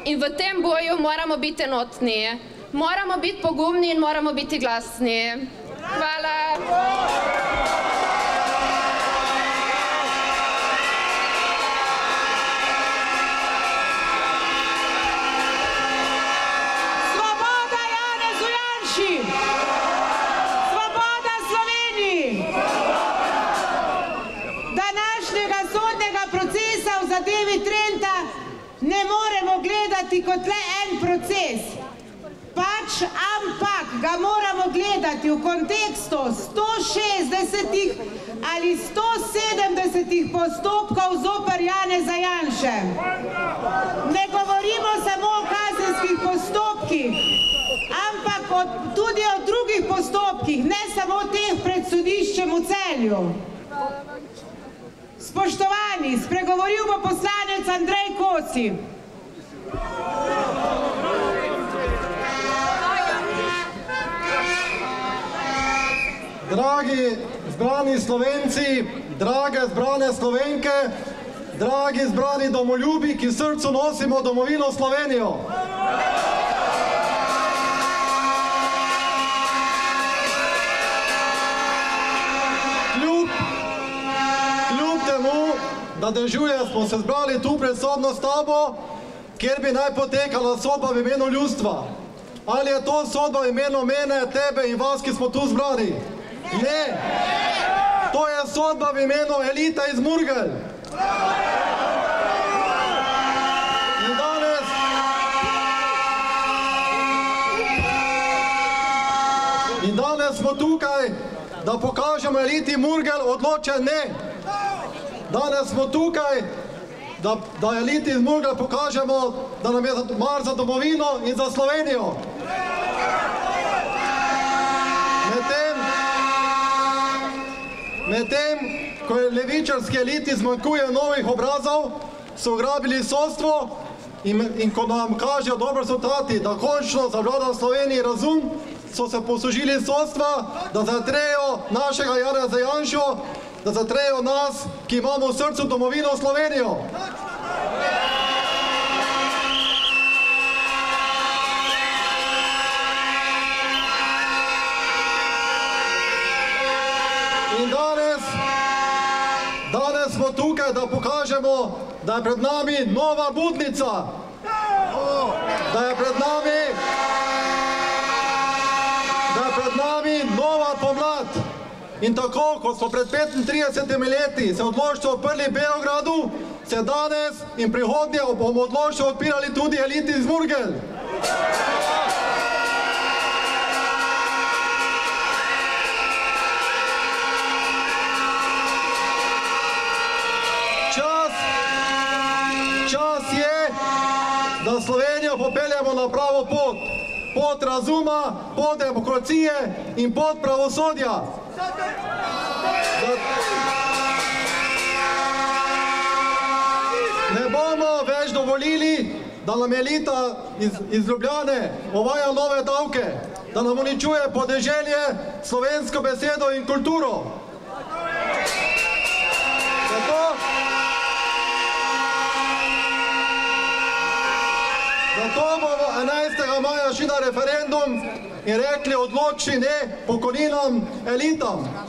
in v tem boju moramo biti enotni. Moramo biti pogumni in moramo biti glasni. Hvala. Svoboda Janezu Janši! Svoboda Sloveniji! Današnjega sodnega procesa v zadevi Trenta ne moremo gledati kot le en proces, ampak ga moramo gledati v kontekstu 160 ali 170 postopkov zoper Janeza Janše. Ne govorimo samo o kazenskih postopkih, ampak tudi o drugih postopkih, ne samo teh pred sodiščem v Celju. Spoštovani, spregovoril bo poslanec Andrej Kosi. Dragi zbrani Slovenci, drage zbrane Slovenke, dragi zbrani domoljubi, ki v srcu nosimo domovino Slovenijo. Kljub temu, da dežuje, smo se zbrali tu pred sodno stavbo, kjer bi naj potekala sodba v imenu ljudstva. Ali je to sodba v imenu mene, tebe in vas, ki smo tu zbrani? Ne! To je sodba v imenu elite iz Murgel. In danes smo tukaj, da pokažemo eliti Murgel odločen ne. Danes smo tukaj, da eliti iz Murgel pokažemo, da nam je mar za domovino in za Slovenijo. Medtem, ko je levičarski eliti zmanjkuje novih obrazov, so ugrabili sodstvo in ko nam kažejo dobri rezultati, da končno zavlada v Sloveniji razum, so se poslužili sodstva, da zatrejo našega Janeza Janšo, da zatrejo nas, ki imamo v srcu domovino Slovenijo. In danes smo tukaj, da pokažemo, da je pred nami nova budnica, da je pred nami nova pomlad. In tako, kot smo pred 35 leti se odločili odprli Beogradu, se danes in prihodnje bomo odločili odpirali tudi eliti iz Murgel. Čas je, da Slovenijo popeljemo na pravo pot. Pot razuma, pot demokracije in pot pravosodja. Ne bomo več dovolili, da nam elita iz Ljubljane uvaja nove davke, da nam uničuje podeželje, slovensko besedo in kulturo. Zato bomo 11. maja šli na referendum in rekli odloči ne pokojninam, elitam.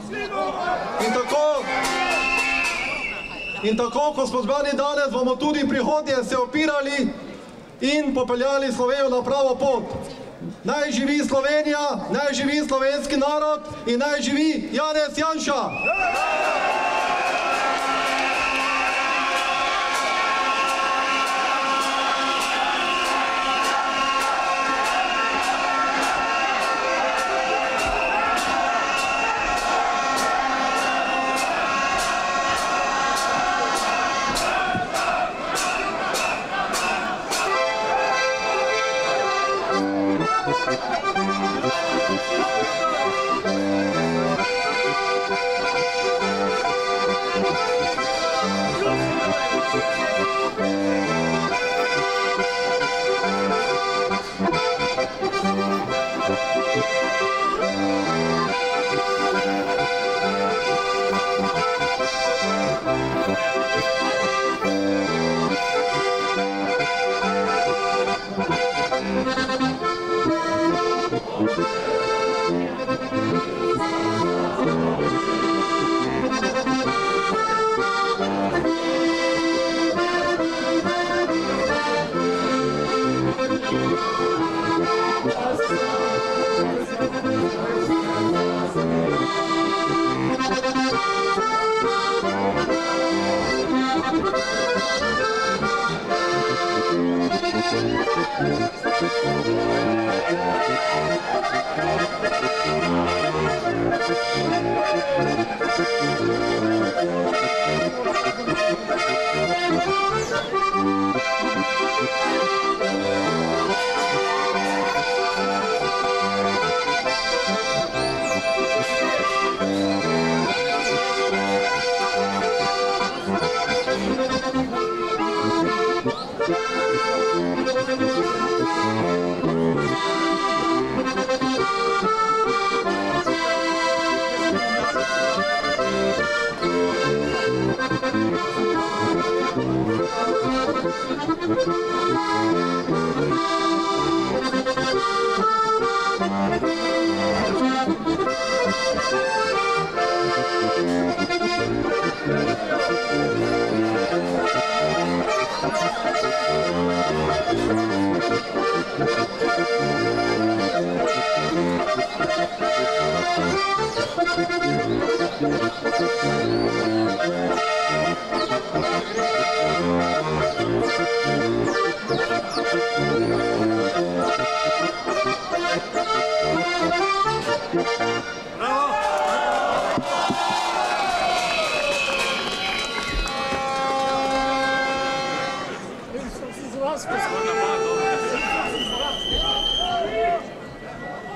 In tako, ko smo zbrani danes, bomo tudi prihodnje se opirali in popeljali Slovenijo na pravo pot. Naj živi Slovenija, naj živi slovenski narod in naj živi Janez Janša!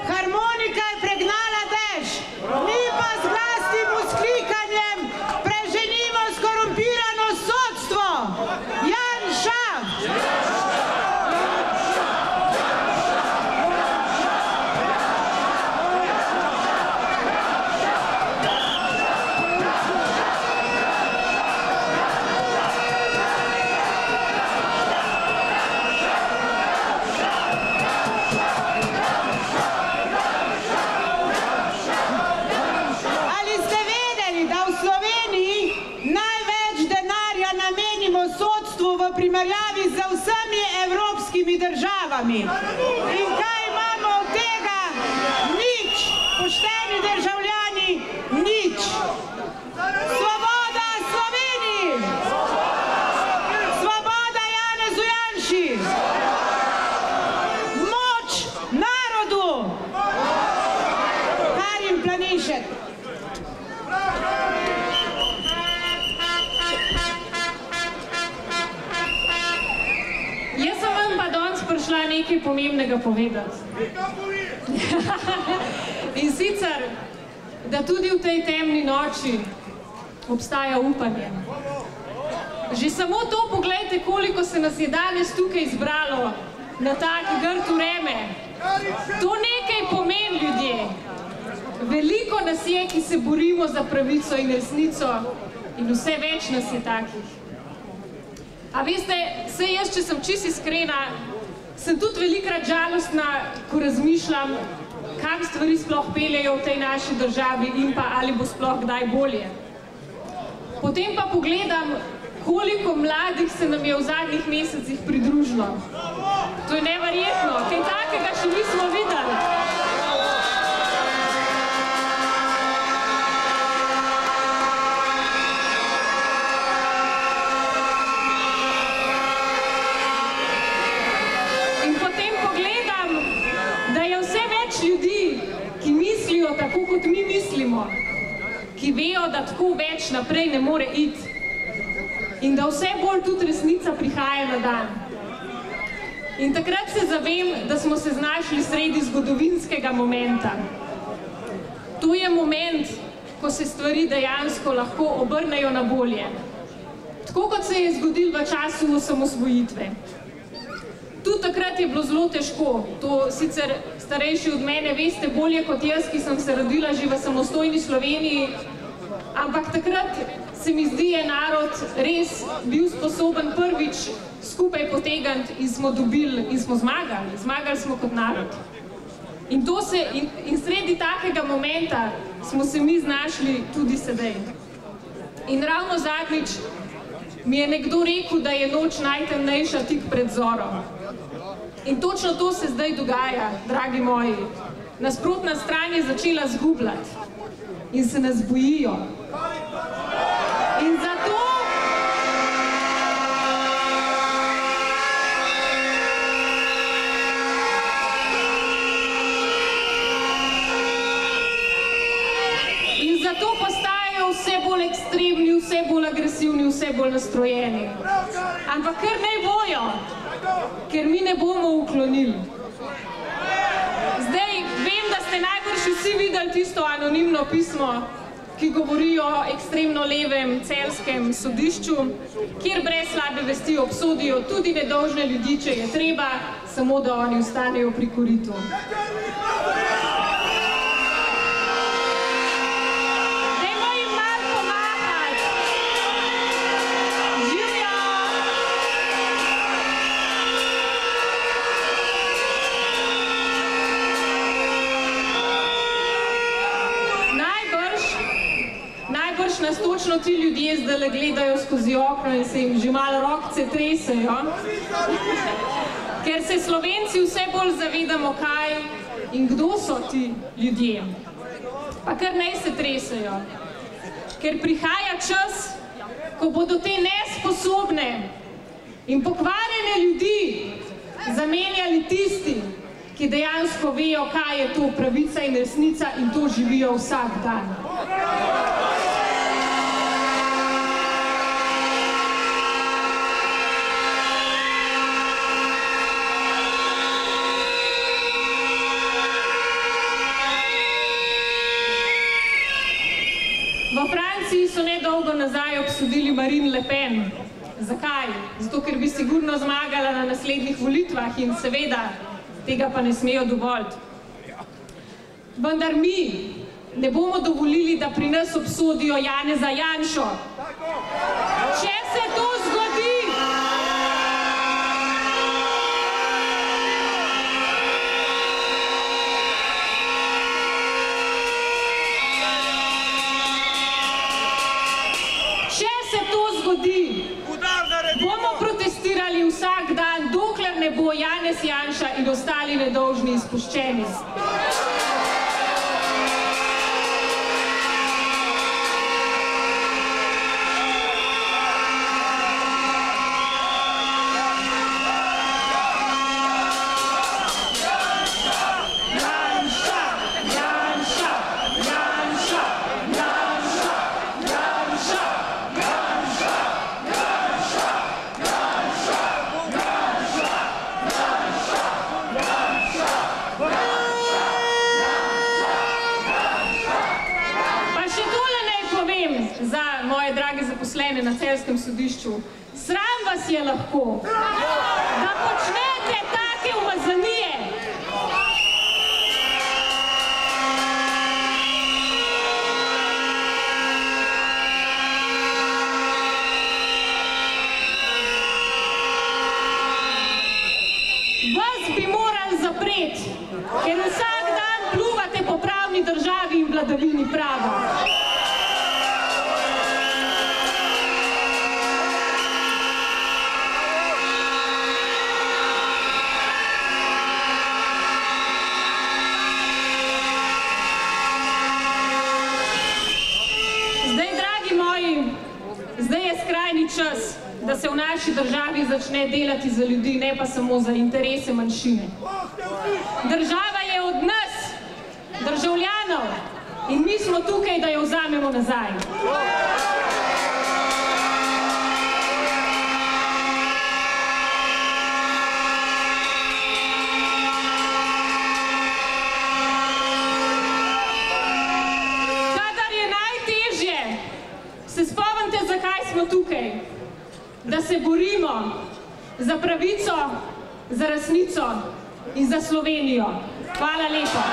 Harmonika je pregnala dež, mi pa z glasnim vzklikanjem preženimo skorumpirano sodstvo. Janša! V primerjavi z vsemi evropskimi državami. In kaj imamo od tega? Nič. Pošteni državljani, nič. Svoboda Sloveniji! Svoboda Janezu Janši! Moč narodu! Karin Planišek. Jaz sem vam pa danes prišla nekaj pomembnega povedati. In sicer, da tudi v tej temni noči obstaja upanje. Že samo to poglejte, koliko se nas je danes tukaj izbralo na tak grd vreme. To nekaj pomeni, ljudje. Veliko nas je, ki se borimo za pravico in resnico, in vse več nas je takih. A veste, saj jaz, če sem čisto iskrena, sem tudi velikokrat žalostna, ko razmišljam, kam stvari sploh peljejo v tej naši državi in pa ali bo sploh kdaj bolje. Potem pa pogledam, koliko mladih se nam je v zadnjih mesecih pridružilo. To je neverjetno, kaj takega še nismo videli. Tako kot mi mislimo, ki vejo, da tako več naprej ne more iti in da vse bolj tudi resnica prihaja na dan. In takrat se zavem, da smo se znašli sredi zgodovinskega momenta. To je moment, ko se stvari dejansko lahko obrnejo na bolje. Tako kot se je zgodilo v času osamosvojitve. Tudi takrat je bilo zelo težko, to sicer starejši od mene veste bolje kot jaz, ki sem se rodila že v samostojni Sloveniji, ampak takrat se mi zdi, je narod res bil sposoben prvič skupaj potegniti in smo dobili in smo zmagali. Zmagali smo kot narod. In sredi takega momenta smo se mi znašli tudi sedaj. In ravno zadnjič mi je nekdo rekel, da je noč najtemnejša tik pred zorom. In točno to se zdaj dogaja, dragi moji. Nasprotna stran je začela zgubljati in se nas bojijo. In zato postajajo vse ekstremni, vse bolj agresivni, vse bolj nastrojeni. Ampak kar naj bojo, ker mi ne bomo uklonili. Zdaj, vem, da ste najbrž vsi videli tisto anonimno pismo, ki govori o ekstremno levem celjskem sodišču, kjer brez slabe vesti obsodijo tudi nedolžne ljudi, če je treba, samo da oni ostanejo pri koritu. Dajmo jim malo pomagati. Živjo! Najbrž nas točno ti ljudje zdaj gledajo skozi okno in se jim že malo rokce tresejo, ker se Slovenci vse bolj zavedamo, kaj in kdo so ti ljudje. Pa kar naj se tresejo, ker prihaja čas, ko bodo te nesposobne in pokvarjene ljudi zamenjali tisti, ki dejansko vejo, kaj je to pravica in resnica in to živijo vsak dan. V Franciji so nedolgo nazaj obsodili Marine Le Pen. Zakaj? Zato, ker bi sigurno zmagala na naslednjih volitvah in seveda tega pa ne smejo dovoliti. Vendar mi ne bomo dovolili, da pri nas obsodijo Janeza Janšo. Če se to zgodi, bomo protestirali vsak dan, dokler ne bo Janez Janša in ostali nedolžni izpuščeni. Na celjskem sodišču. Sram vas je lahko, da počnete take umazanije. Vas bi morali zapreti, ker vsak dan pljuvate po pravni državi in vladavini prava. Čas, da se v naši državi začne delati za ljudi, ne pa samo za interese manjšine. Država je od nas, državljanov, in mi smo tukaj, da jo vzamemo nazaj. Tukaj, da se borimo za pravico, za resnico in za Slovenijo. Hvala lepa.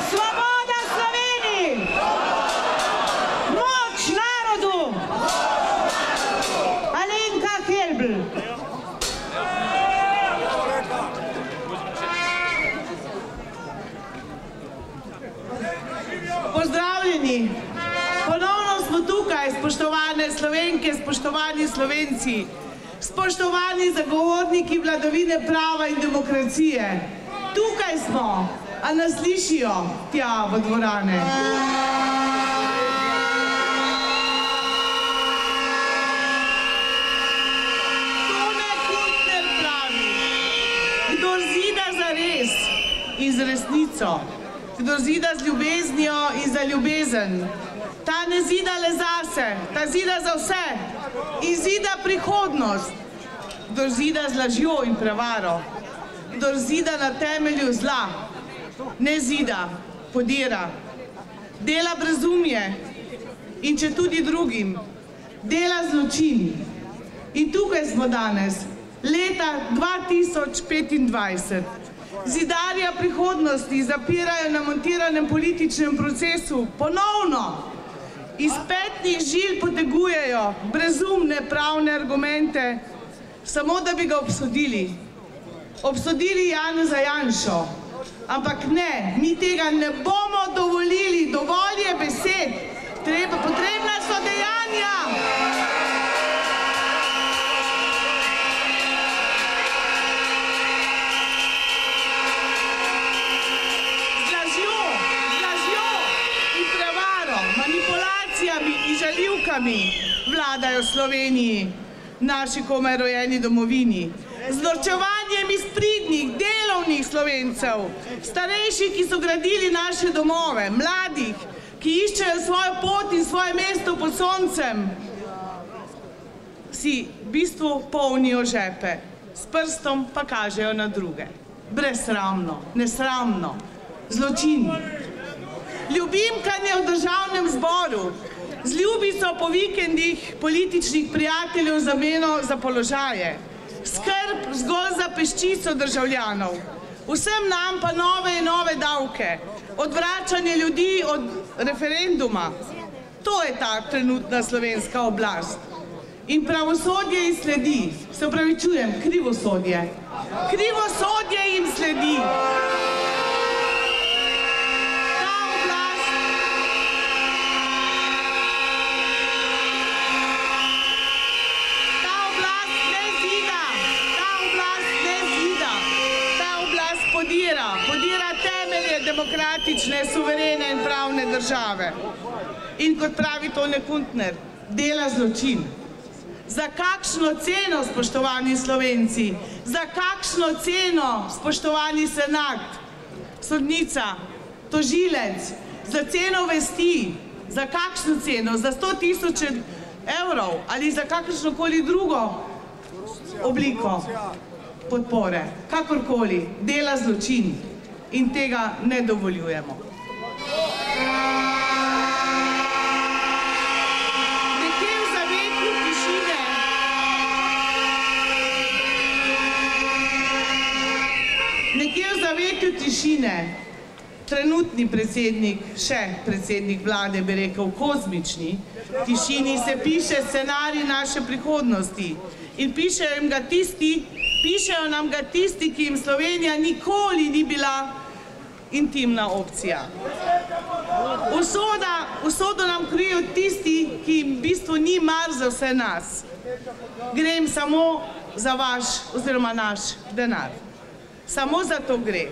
Svoboda Sloveniji! spoštovani Slovenci, spoštovani zagovorniki vladavine prava in demokracije. Tukaj smo, a nas slišijo tja v dvorane. Tone Kuntner pravi, kdor zida za res in z resnico, kdor zida z ljubeznijo in za ljubezen, ta ne zida le zase, ta zida za vse in zida prihodnost. Kdor zida z lažjo in prevaro, kdor zida na temelju zla, ne zida, podira, dela brezumje in če tudi drugim, dela zločin. In tukaj smo danes, leta 2025. Zidarja prihodnosti zapirajo na montiranem političnem procesu ponovno. Iz petnih žil potegujejo brezumne pravne argumente, samo da bi ga obsodili. Obsodili Janeza Janšo. Ampak ne, mi tega ne bomo dovolili, dovolj je besed, potrebna so dejanja. Z lažjo in prevaro, manipulacijami in žaljivkami vladajo Sloveniji, naši komaj rojeni domovini. Z norčevanjem iz pridnih, delovnih Slovencev, starejših, ki so gradili naše domove, mladih, ki iščejo svojo pot in svoje mesto pod soncem, si v bistvu polnijo žepe, s prstom pa kažejo na druge. Brezsramno, nesramno, zločin. Ljubimkanje v državnem zboru, z ljubico po vikendih političnih prijateljev za zameno za položaje. Skrb zgolj za peščico državljanov, vsem nam pa nove in nove davke, odvračanje ljudi od referenduma. To je ta trenutna slovenska oblast. In pravosodje jim sledi, se opravičujem, krivosodje. Krivosodje jim sledi. Podira temelje demokratične, suverene in pravne države. In kot pravi Tone Kuntner, dela zločin. Za kakšno ceno, spoštovani Slovenci? Za kakšno ceno, spoštovani senat? Sodnica, tožilec, za ceno vesti. Za kakšno ceno? Za 100 000 evrov ali za kakršnokoli drugo obliko podpore, kakorkoli, dela zločin in tega ne dovoljujemo. Nekje v zavetju tišine, trenutni predsednik, še predsednik vlade, bi rekel, kozmični tišini se piše scenarij naše prihodnosti in pišejo nam ga tisti, ki jim Slovenija nikoli ni bila intimna opcija. Usodo nam krijo tisti, ki jim v bistvu ni mar za vse nas. Gre jim samo za vaš oziroma naš denar. Samo za to gre.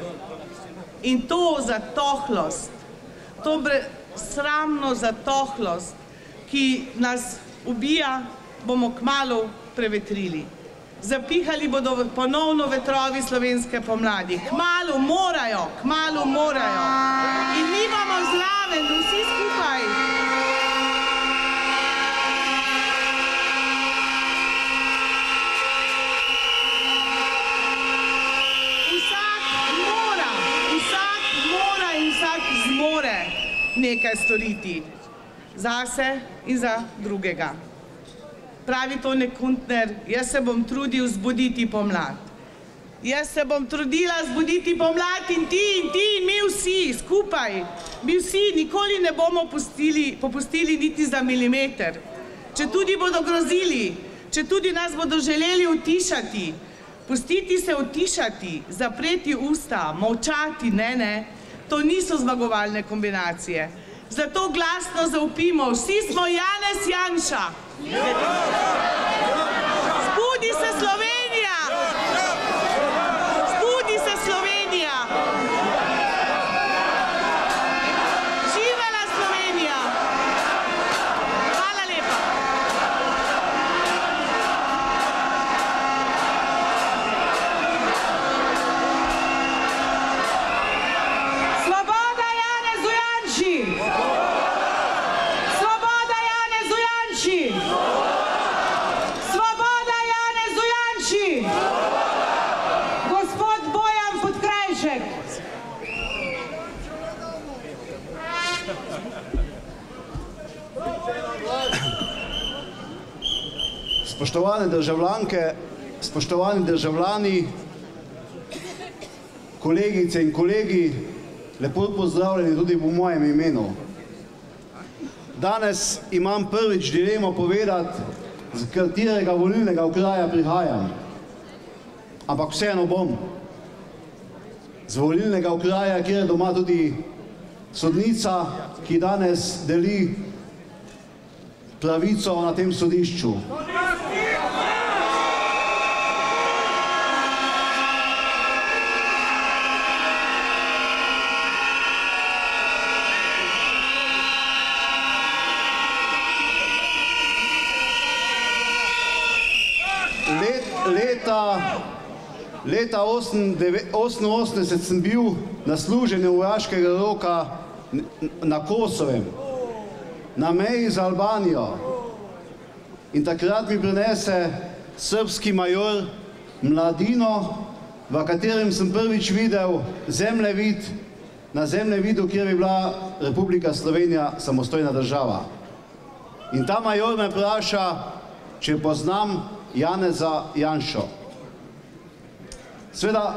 In to zatohlost, to sramno zatohlost, ki nas ubija, bomo kmalu prevetrili. Zapihali bodo ponovno vetrovi slovenske pomladi. Kmalu morajo. In mi bomo zraven, vsi skupaj. Vsak mora in vsak zmore nekaj storiti. Zase in za drugega. Pravi Tone Kuntner, jaz se bom trudil zbuditi pomlad. Jaz se bom trudila zbuditi pomlad in ti in mi vsi skupaj. Mi vsi nikoli ne bomo popustili niti za milimeter. Če tudi bodo grozili, če tudi nas bodo želeli utišati, pustiti se utišati, zapreti usta, molčati, ne, to niso zmagovalne kombinacije. Zato glasno zavpimo, vsi smo Janez Janša. Zbudi se Slovenija! Zbudi se Slovenija! Živela Slovenija! Hvala lepa! Svoboda Janezu Janši! Svoboda Janezu Janši! Svoboda Janezu Janši! Gospod Bojan Podkrajšek! Spoštovane državljanke, spoštovani državljani, kolegice in kolegi, lepo pozdravljeni tudi v mojem imenu. Danes imam prvič dilemo povedati, z katerega volilnega okraja prihajam. Ampak vseeno bom. Z volilnega okraja, kjer je doma tudi sodnica, ki danes deli pravico na tem sodišču. Leta 1988 sem bil na služenju vojaškega roka na Kosovem, na meji z Albanijo. In takrat mi prinese srbski major mladino, v katerem sem prvič videl zemljevid, na zemljevidu, kjer je bila Republika Slovenija samostojna država. In ta major me vpraša, če poznam Janeza Janšo. Sveda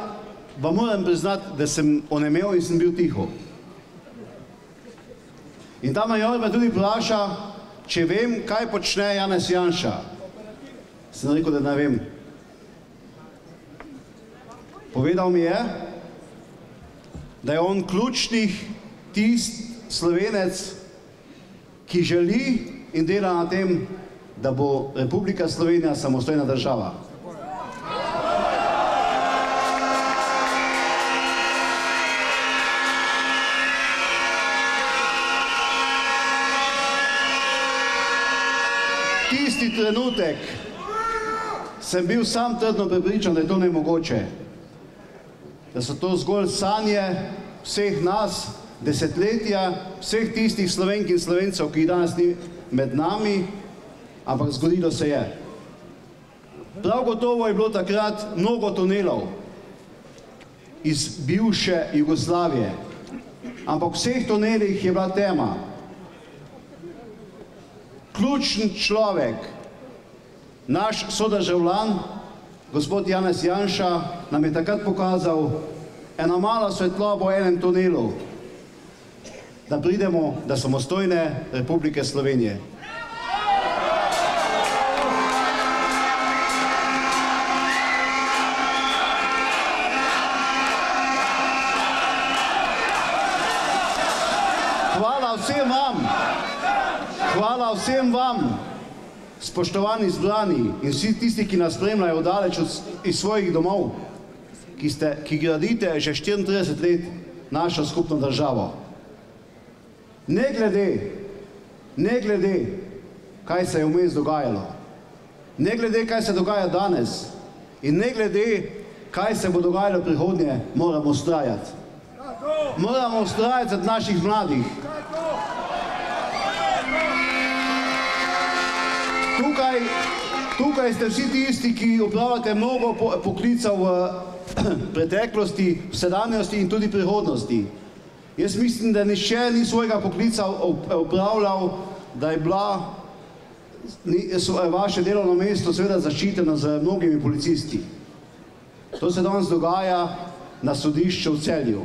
vam moram priznati, da sem onemel in sem bil tiho. In ta major me tudi vpraša, če vem, kaj počne Janez Janša. Sem rekel, da ne vem. Povedal mi je, da je on ključnih Slovenec, ki želi in dela na tem, da bo Republika Slovenija samostojna država. Tisti trenutek sem bil sam trdno prepričan, da je to nemogoče. Da so to zgolj sanje vseh nas, desetletja, vseh tistih Slovenk in Slovencev, ki jih danes ni med nami, ampak zgodilo se je. Prav gotovo je bilo takrat mnogo tunelov iz bivše Jugoslavije, ampak v vseh tunelih je bila tema. Ključen človek, naš sodržavljan, gospod Janez Janša, nam je takrat pokazal eno malo svetlobo v enem tunelu, da pridemo do samostojne Republike Slovenije. Hvala vsem vam, spoštovani zbrani in vsi tisti, ki nas spremljajo daleč iz svojih domov, ki gradite že 34 let našo skupno državo. Ne glede, kaj se je vmes dogajalo, ne glede, kaj se dogaja danes in ne glede, kaj se bo dogajalo v prihodnje, moramo vztrajati. Moramo vztrajati od naših mladih. Tukaj ste vsi tisti, ki opravljate mnogo poklicev v preteklosti, v sedanjosti in tudi prihodnosti. Jaz mislim, da nihče ni svojega poklica opravljal, da je bila vaše delovno mesto seveda zaščiteno z mnogimi policisti. To se danes dogaja na sodišču v Celju.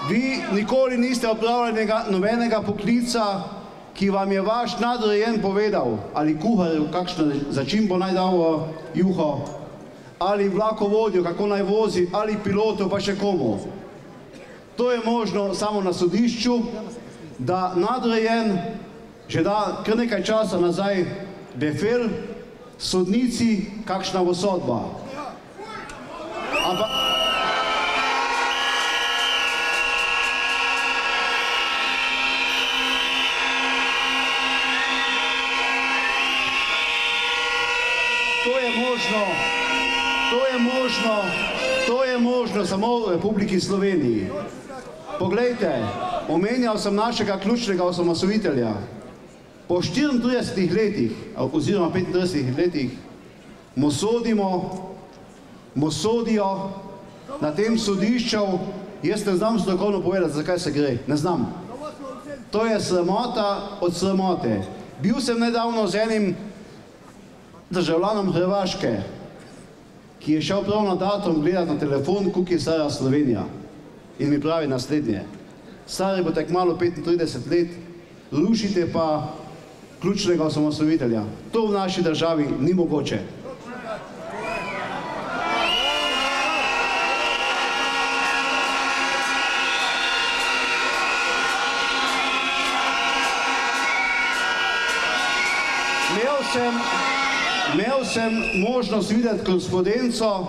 Vi nikoli niste opravljali nobenega poklica, ki vam je vaš nadrejen povedal, ali kuharju, kakšno začimbo naj dal v juho, ali vlakovodju, kako naj vozi, ali pilotu, pa še komu. To je možno samo na sodišču, da nadrejen že da kar nekaj časa nazaj befel, sodnici, kakšna bo sodba. Ampak to je možno samo v Republiki Sloveniji. Poglejte, omenjal sem našega ključnega osamosvojitelja. Po 34 letih, oziroma 35 letih, mu sodijo na tem sodišču, jaz ne znam strokovno povedati, zakaj se gre, ne znam. To je sramota od sramote. Bil sem nedavno z enim državljanom Hrvaške, ki je šel prav na datum gledati na telefon, koliko je stara Slovenija. In mi pravi naslednje. Stari bo tak malo 35 let, rušite pa ključnega osamosvojitelja. To v naši državi ni mogoče. Imel sem možnost videti korespondenco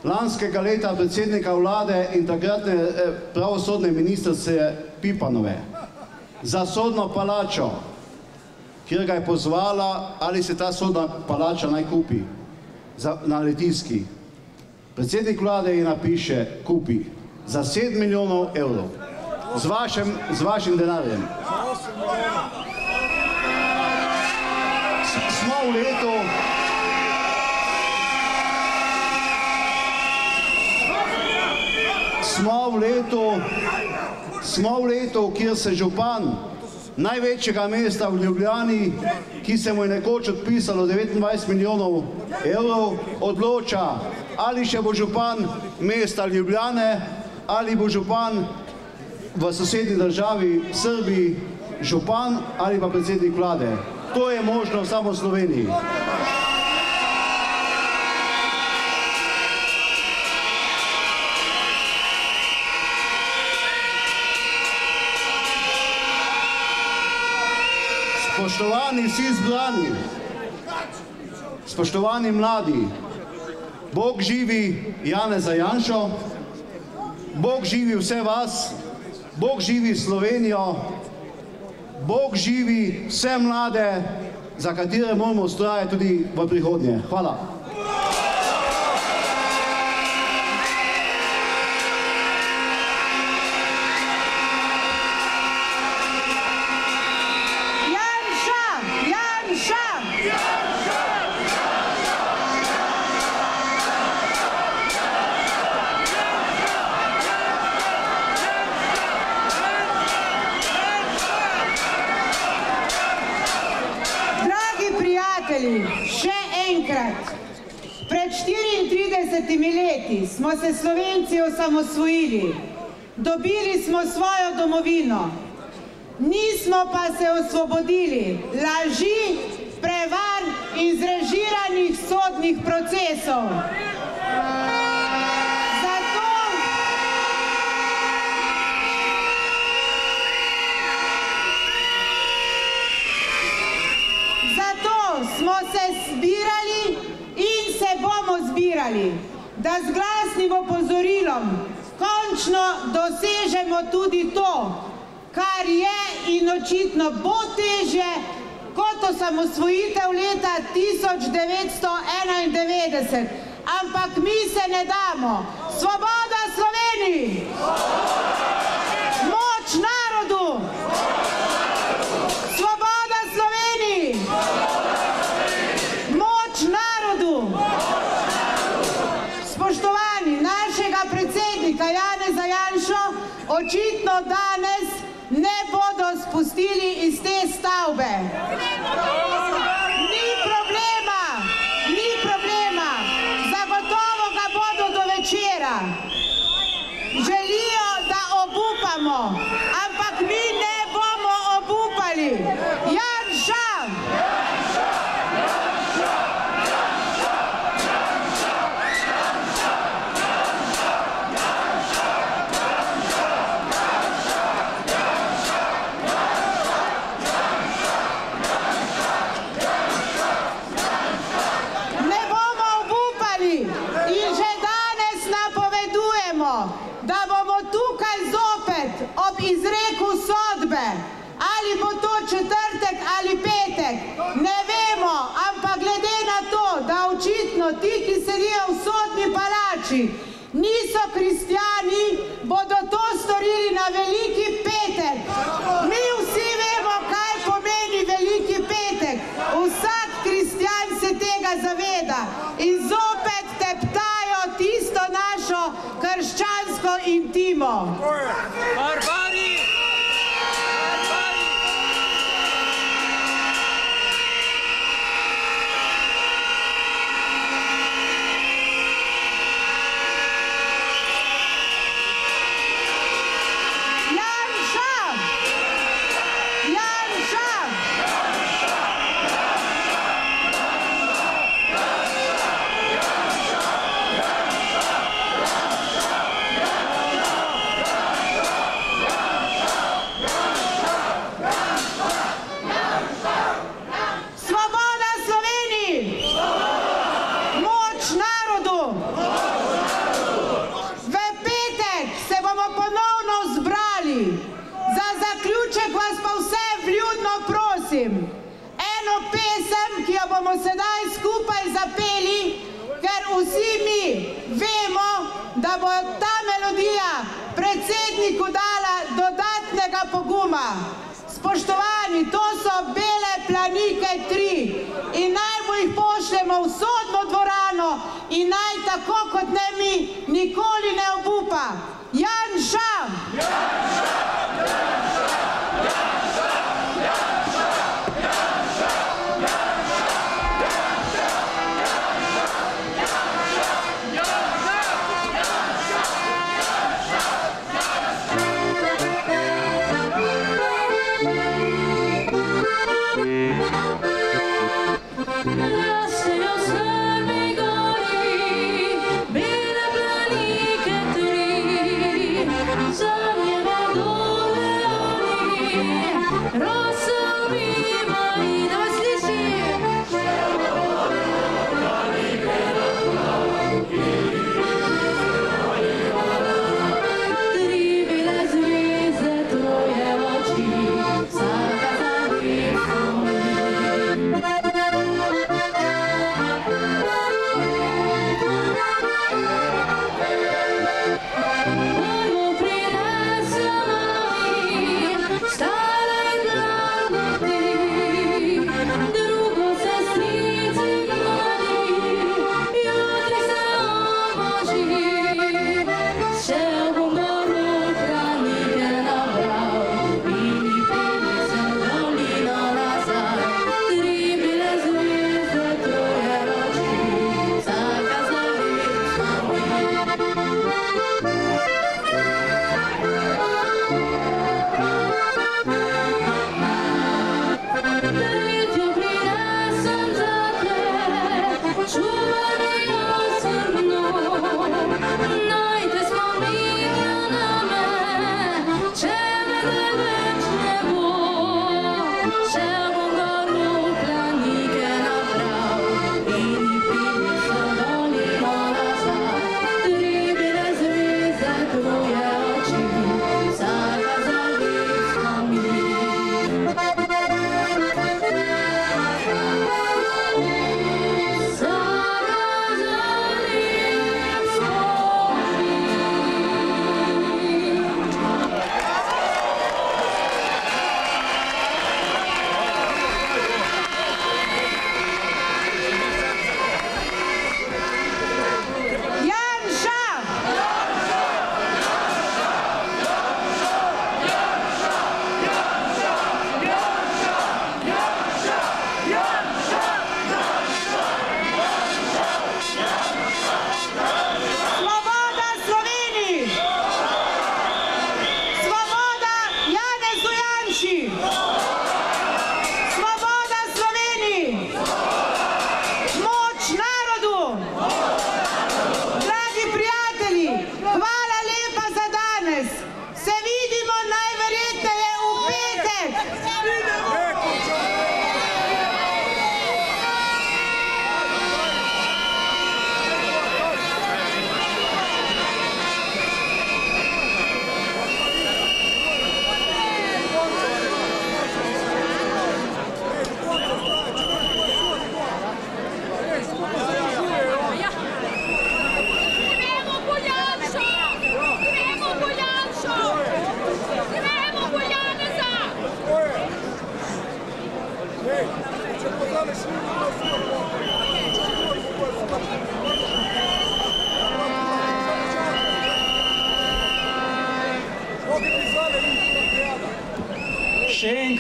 lanskega leta predsednika vlade in takratne pravosodne ministrice Pipanove za sodno palačo, kjer ga je pozvala, ali se ta sodna palača naj kupi na Litijski. Predsednik vlade ji napiše, kupi za 7 milijonov evrov, z vašim denarjem. Smo v letu, kjer se župan največjega mesta v Ljubljani, ki se mu je nekoč odpisalo 29 milijonov evrov, odloča, ali še bo župan mesta Ljubljane, ali bo župan v sosednji državi Srbiji župan ali pa predsednik vlade. To je možno samo v Sloveniji. Spoštovani vsi zbrani, spoštovani mladi, Bog živi Janeza Janšo, Bog živi vse vas, Bog živi Slovenijo, Bog živi vse mlade, za katere moramo vztrajati tudi v prihodnje. Hvala. Še enkrat, pred 34 leti smo se Slovenci osamosvojili, dobili smo svojo domovino, nismo pa se osvobodili laži, prevar in zrežiranih sodnih procesov. Smo se zbirali in se bomo zbirali, da z glasnim opozorilom končno dosežemo tudi to, kar je in očitno bo težje kot osamosvojitev leta 1991. Ampak mi se ne damo. Svoboda Sloveniji! Moč narodu! Svoboda Sloveniji! Spoštovani, našega predsednika Janeza Janšo očitno danes ne bodo spustili iz te stavbe. Ni problema, zagotovo ga bodo do večera. Želijo, da obupamo, ampak mi ne bomo obupali. Janša! ti, ki sedijo v sodni palači, niso kristjani, bodo to storili na Veliki petek. Mi vsi vemo, kaj pomeni Veliki petek. Vsak kristjan se tega zaveda in zopet teptajo tisto našo krščansko intimo. Barbari! Eno pesem, ki jo bomo sedaj skupaj zapeli, ker vsi mi vemo, da bo ta melodija predsedniku dala dodatnega poguma. Spoštovani, to so Bele planike 3 in naj mu jih pošljemo v sodno dvorano in naj tako kot ne mi nikoli ne obupa. Janša! Bele planike 3, za njene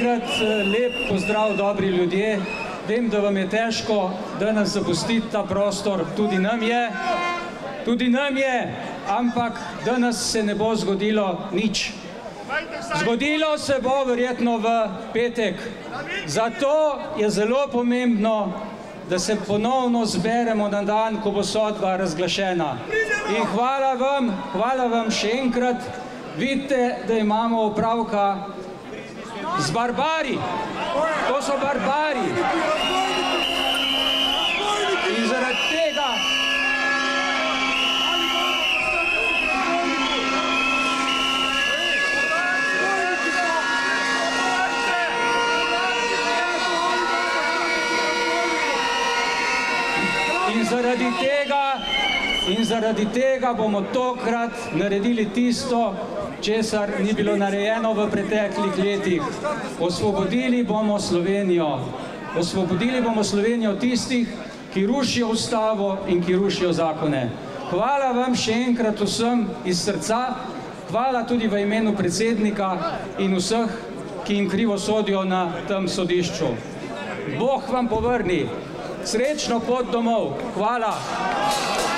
enkrat lep pozdrav, dobri ljudje. Vem, da vam je težko danes zapustiti ta prostor, tudi nam je, ampak danes se ne bo zgodilo nič. Zgodilo se bo verjetno v petek. Zato je zelo pomembno, da se ponovno zberemo na dan, ko bo sodba razglašena. In hvala vam še enkrat. Vidite, da imamo opravka z barbari. To so barbari. In zaradi tega In zaradi tega bomo tokrat naredili tisto, česar ni bilo narejeno v preteklih letih. Osvobodili bomo Slovenijo tistih, ki rušijo ustavo in ki rušijo zakone. Hvala vam še enkrat vsem iz srca, hvala tudi v imenu predsednika in vseh, ki jim krivo sodijo na tem sodišču. Bog vam povrni. Srečno pot domov. Hvala.